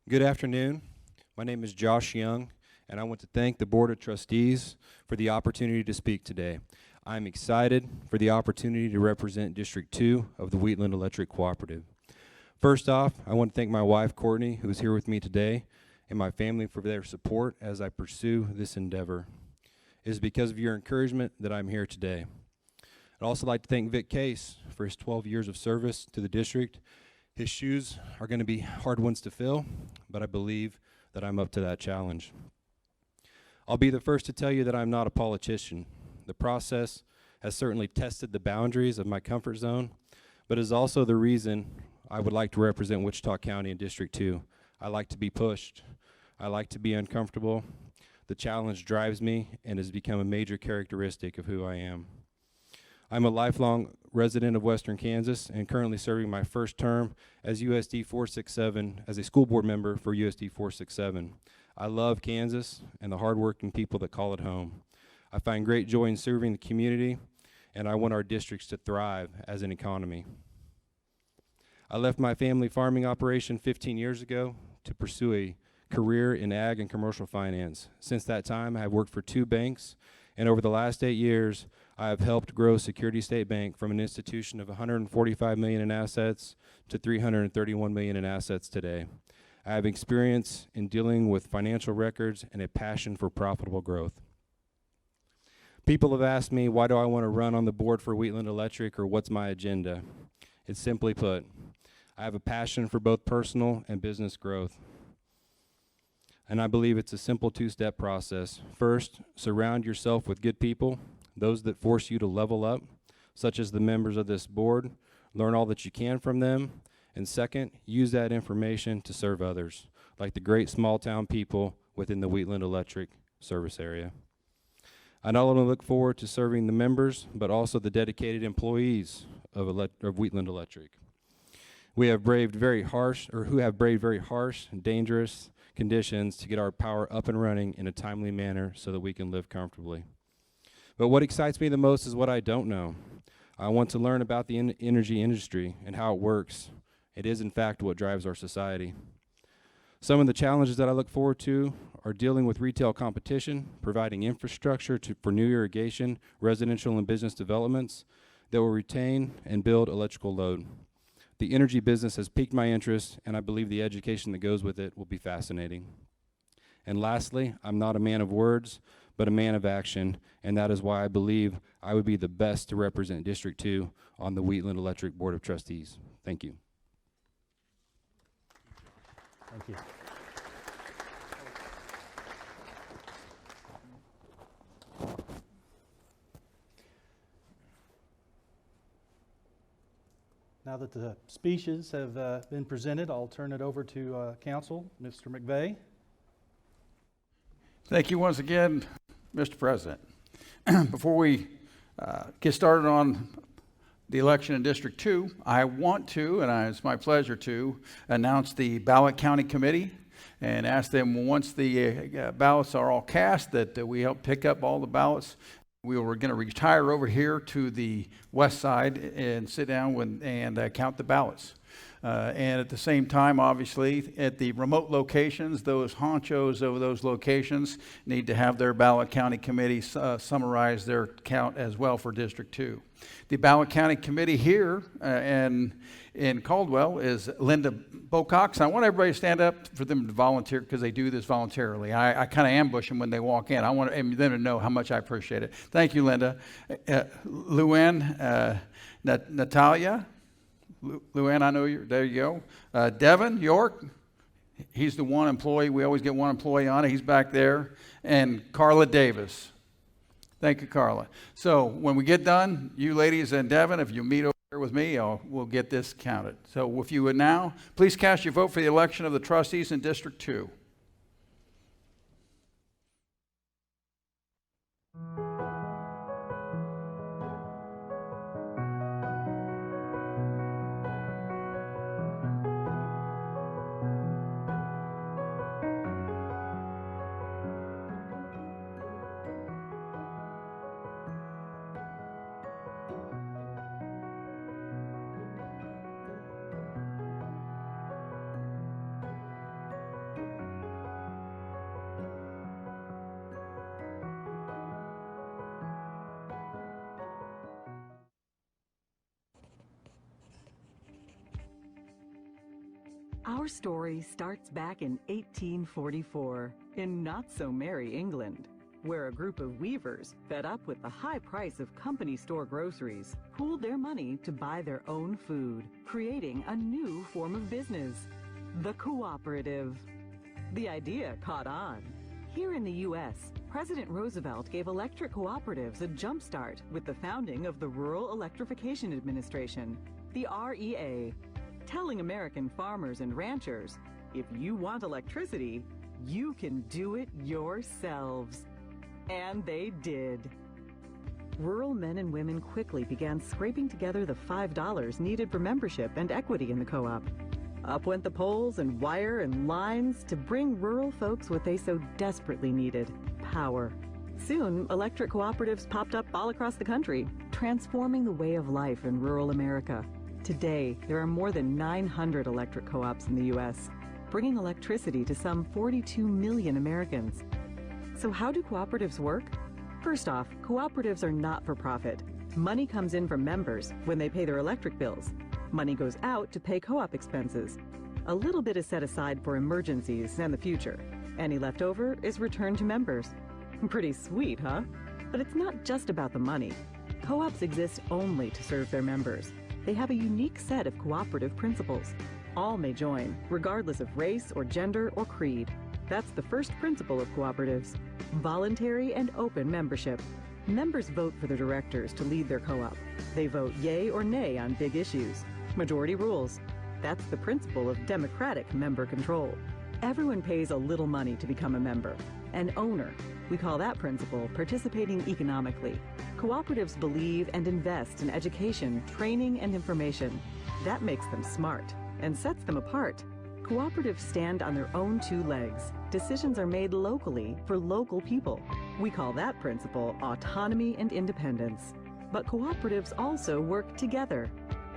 Good afternoon. My name is Josh Young, and I want to thank the Board of Trustees for the opportunity to speak today. I'm excited for the opportunity to represent District 2 of the Wheatland Electric Cooperative. First off, I want to thank my wife, Courtney, who is here with me today, and my family for their support as I pursue this endeavor. It is because of your encouragement that I'm here today. I'd also like to thank Vic Case for his 12 years of service to the district. His shoes are going to be hard ones to fill, but I believe that I'm up to that challenge. I'll be the first to tell you that I'm not a politician. The process has certainly tested the boundaries of my comfort zone, but is also the reason I would like to represent Wichita County in District 2. I like to be pushed. I like to be uncomfortable. The challenge drives me and has become a major characteristic of who I am. I'm a lifelong resident of Western Kansas and currently serving my first term as USD 467 as a school board member for USD 467. I love Kansas and the hardworking people that call it home. I find great joy in serving the community, and I want our districts to thrive as an economy. I left my family farming operation 15 years ago to pursue a career in ag and commercial finance. Since that time, I have worked for 2 banks, and over the last 8 years, I have helped grow Security State Bank from an institution of $145 million in assets to $331 million in assets today. I have experience in dealing with financial records and a passion for profitable growth. People have asked me, why do I want to run on the board for Wheatland Electric, or what's my agenda? It's simply put, I have a passion for both personal and business growth. And I believe it's a simple 2-step process. First, surround yourself with good people, those that force you to level up, such as the members of this board. Learn all that you can from them. And second, use that information to serve others, like the great small town people within the Wheatland Electric service area. I not only look forward to serving the members, but also the dedicated employees of Wheatland Electric. Who have braved very harsh and dangerous conditions to get our power up and running in a timely manner so that we can live comfortably. But what excites me the most is what I don't know. I want to learn about the energy industry and how it works. It is, in fact, what drives our society. Some of the challenges that I look forward to are dealing with retail competition, providing infrastructure for new irrigation, residential and business developments that will retain and build electrical load. The energy business has piqued my interest, and I believe the education that goes with it will be fascinating. And lastly, I'm not a man of words, but a man of action, and that is why I believe I would be the best to represent District 2 on the Wheatland Electric Board of Trustees. Thank you. Thank you. Now that the speeches have been presented, I'll turn it over to Council, Mr. McVeigh. Thank you once again, Mr. President. Before we get started on the election in District 2, I want to, and it's my pleasure to, announce the Ballot County Committee and ask them, once the ballots are all cast, that we help pick up all the ballots. We were going to retire over here to the west side and sit down and count the ballots. And at the same time, obviously, at the remote locations, those honchos over those locations need to have their Ballot County Committee summarize their count as well for District 2. The Ballot County Committee here in Caldwell is Linda Bocox. I want everybody to stand up for them to volunteer, because they do this voluntarily. I kind of ambush them when they walk in. I want them to know how much I appreciate it. Thank you, Linda. Luann, Natalia. Luann, I know you're there. You go. Devin York, he's the one employee. We always get one employee on it. He's back there. And Carla Davis. Thank you, Carla. So when we get done, you ladies and Devin, if you meet over here with me, we'll get this counted. So if you would now, please cast your vote for the election of the trustees in District 2. Our story starts back in 1844 in not-so-merry England, where a group of weavers, fed up with the high price of company store groceries, pooled their money to buy their own food, creating a new form of business, the cooperative. The idea caught on. Here in the U.S., President Roosevelt gave electric cooperatives a jumpstart with the founding of the Rural Electrification Administration, the REA, telling American farmers and ranchers, if you want electricity, you can do it yourselves. And they did. rural men and women quickly began scraping together the $5 needed for membership and equity in the co-op. Up went the poles and wire and lines to bring rural folks what they so desperately needed: power. Soon, electric cooperatives popped up all across the country, transforming the way of life in rural America. Today, there are more than 900 electric co-ops in the U.S., bringing electricity to some 42 million Americans. So how do cooperatives work? First off, cooperatives are not for profit. Money comes in from members when they pay their electric bills. Money goes out to pay co-op expenses. A little bit is set aside for emergencies and the future. Any left over is returned to members. Pretty sweet, huh? But it's not just about the money. Co-ops exist only to serve their members. They have a unique set of cooperative principles. All may join, regardless of race or gender or creed. That's the first principle of cooperatives: voluntary and open membership. Members vote for their directors to lead their co-op. They vote yay or nay on big issues. Majority rules. That's the principle of democratic member control. Everyone pays a little money to become a member. An owner. We call that principle participating economically. Cooperatives believe and invest in education, training, and information. That makes them smart and sets them apart. Cooperatives stand on their own two legs. Decisions are made locally for local people. We call that principle autonomy and independence. But cooperatives also work together.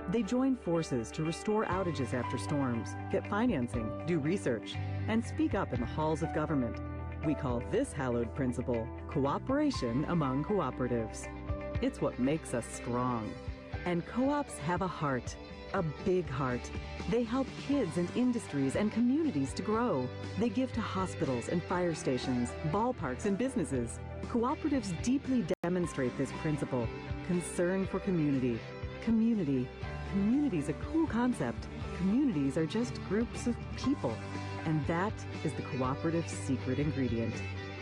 They join forces to restore outages after storms, get financing, do research, and speak up in the halls of government. We call this hallowed principle cooperation among cooperatives. It's what makes us strong. And co-ops have a heart, a big heart. They help kids and industries and communities to grow. They give to hospitals and fire stations, ballparks and businesses. Cooperatives deeply demonstrate this principle: concern for community. Community's a cool concept. Communities are just groups of people. And that is the cooperative's secret ingredient.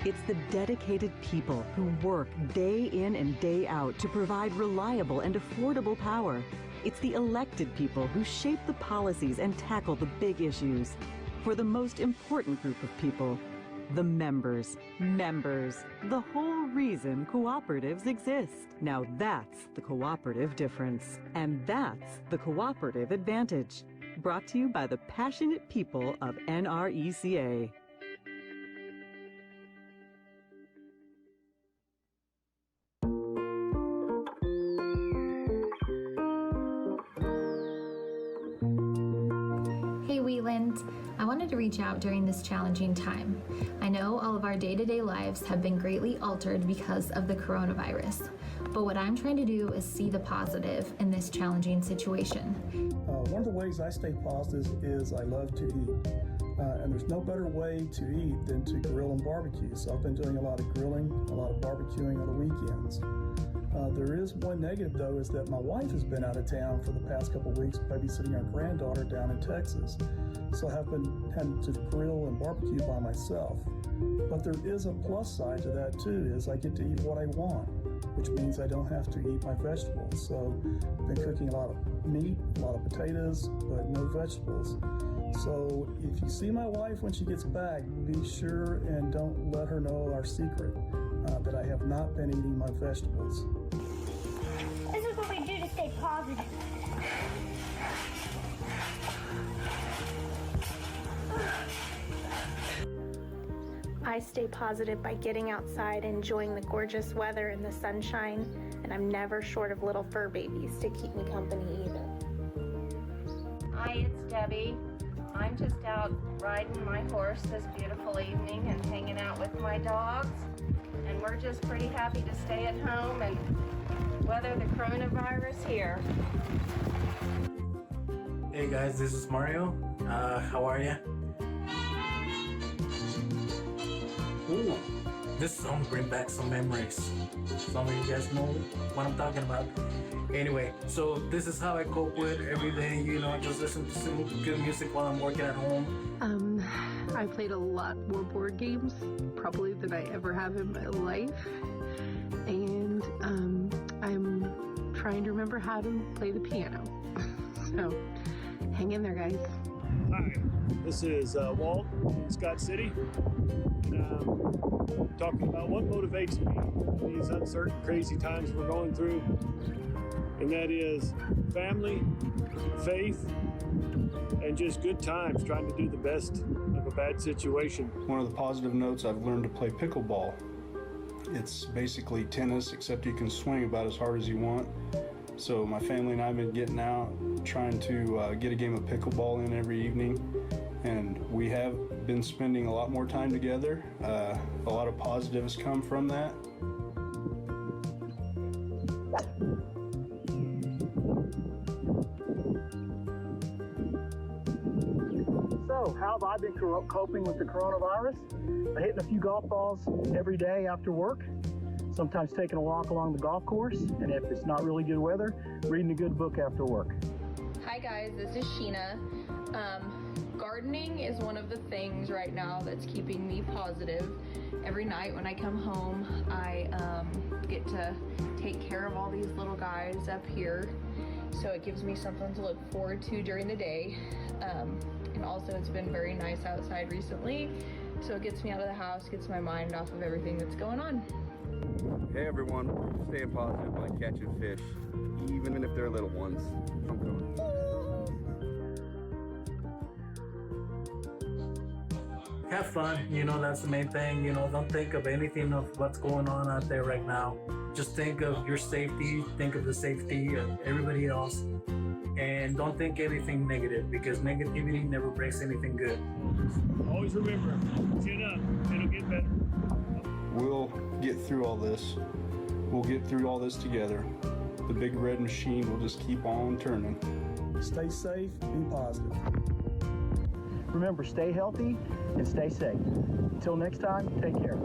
It's the dedicated people who work day in and day out to provide reliable and affordable power. It's the elected people who shape the policies and tackle the big issues. For the most important group of people, the members. Members. The whole reason cooperatives exist. Now that's the cooperative difference. And that's the cooperative advantage. Brought to you by the passionate people of NRECA. Hey Wheatland, I wanted to reach out during this challenging time. I know all of our day-to-day lives have been greatly altered because of the coronavirus, but what I'm trying to do is see the positive in this challenging situation. One of the ways I stay positive is I love to eat. And there's no better way to eat than to grill and barbecue. So I've been doing a lot of grilling, a lot of barbecuing on the weekends. There is one negative though, is that my wife has been out of town for the past couple of weeks babysitting our granddaughter down in Texas. So I've been having to grill and barbecue by myself. But there is a plus side to that too, is I get to eat what I want, which means I don't have to eat my vegetables. So I've been cooking a lot of meat, a lot of potatoes, but no vegetables. So if you see my wife when she gets back, be sure and don't let her know our secret, that I have not been eating my vegetables. This is what we do to stay positive. I stay positive by getting outside, enjoying the gorgeous weather and the sunshine, and I'm never short of little fur babies to keep me company either. Hi, it's Debbie. I'm just out riding my horse this beautiful evening and hanging out with my dogs, and we're just pretty happy to stay at home and weather the coronavirus here. Hey guys, this is Mario. How are ya? Ooh, this song brings back some memories. Some of you guys know what I'm talking about. Anyway, so this is how I cope with every day, you know, just listen to some good music while I'm working at home. I played a lot more board games, probably than I ever have in my life. And I'm trying to remember how to play the piano. So, hang in there, guys. Hi, this is Walt in Scott City, and I'm talking about what motivates me in these uncertain, crazy times we're going through, and that is family, faith, and just good times, trying to do the best of a bad situation. One of the positive notes, I've learned to play pickleball. It's basically tennis, except you can swing about as hard as you want. So my family and I have been getting out, trying to get a game of pickleball in every evening, and we have been spending a lot more time together. A lot of positives come from that. So, how have I been coping with the coronavirus? By hitting a few golf balls every day after work, sometimes taking a walk along the golf course, and if it's not really good weather, reading a good book after work. Hi guys, this is Sheena. Gardening is one of the things right now that's keeping me positive. Every night when I come home, I get to take care of all these little guys up here. So it gives me something to look forward to during the day. And also it's been very nice outside recently. So it gets me out of the house, gets my mind off of everything that's going on. Hey everyone, staying positive by catching fish, even if they're little ones. I'm coming. Have fun, that's the main thing. Don't think of anything of what's going on out there right now. Just think of your safety, think of the safety of everybody else, and don't think anything negative, because negativity never brings anything good. Always remember, chin up, it'll get better. We'll get through all this. We'll get through all this together. The big red machine will just keep on turning. Stay safe, be positive. Remember, stay healthy and stay safe. Until next time, take care.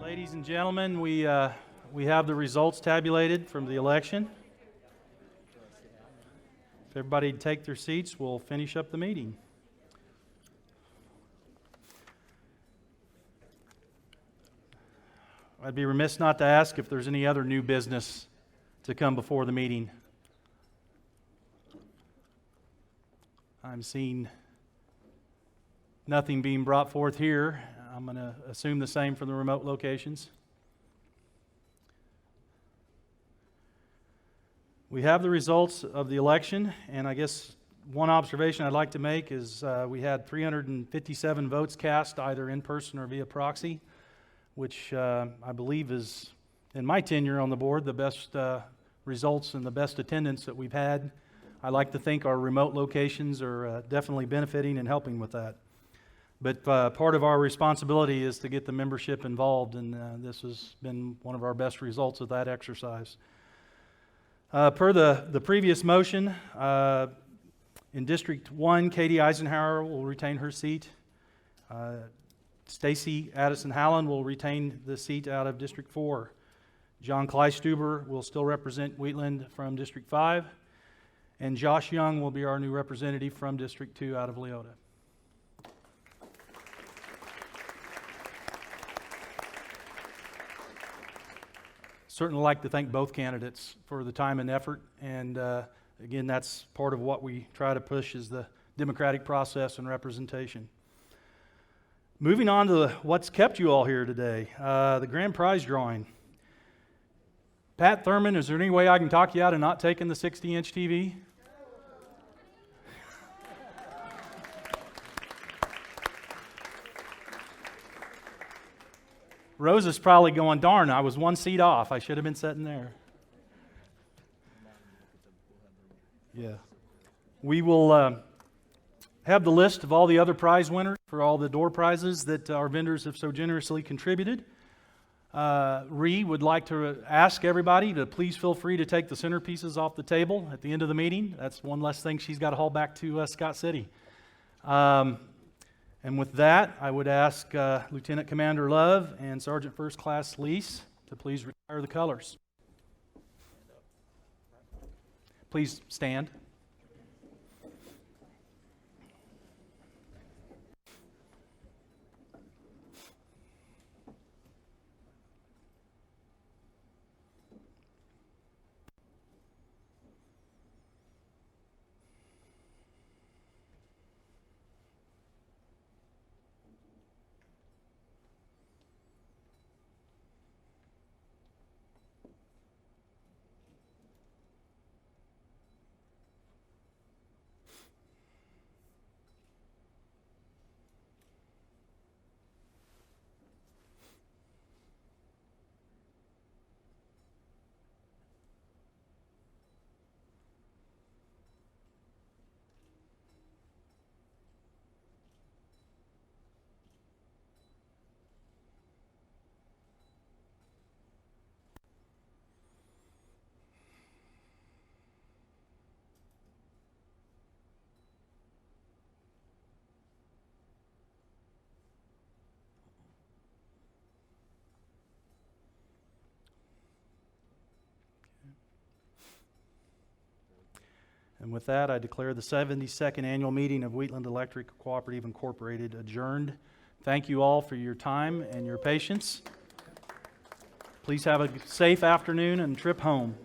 Ladies and gentlemen, we have the results tabulated from the election. If everybody would take their seats, we'll finish up the meeting. I'd be remiss not to ask if there's any other new business to come before the meeting. I'm seeing nothing being brought forth here. I'm going to assume the same for the remote locations. We have the results of the election, and I guess one observation I'd like to make is we had 357 votes cast either in person or via proxy, which I believe is, in my tenure on the board, the best results and the best attendance that we've had. I like to think our remote locations are definitely benefiting and helping with that. But part of our responsibility is to get the membership involved, and this has been one of our best results of that exercise. Per the previous motion, in District 1, Katie Eisenhower will retain her seat. Stacy Addison Hallen will retain the seat out of District 4. John Kleistuber will still represent Wheatland from District 5. And Josh Young will be our new representative from District 2 out of Leota. Certainly like to thank both candidates for the time and effort, and again, that's part of what we try to push is the democratic process and representation. Moving on to what's kept you all here today, the grand prize drawing. Pat Thurman, is there any way I can talk you out of not taking the 60-inch TV? Rose is probably going, darn, I was one seat off. I should have been sitting there. Yeah. We will have the list of all the other prize winners for all the door prizes that our vendors have so generously contributed. Ree would like to ask everybody to please feel free to take the centerpieces off the table at the end of the meeting. That's one less thing she's got to haul back to Scott City. And with that, I would ask Lieutenant Commander Love and Sergeant First Class Lease to please retire the colors. Please stand. And with that, I declare the 72nd annual meeting of Wheatland Electric Cooperative Incorporated adjourned. Thank you all for your time and your patience. Please have a safe afternoon and trip home.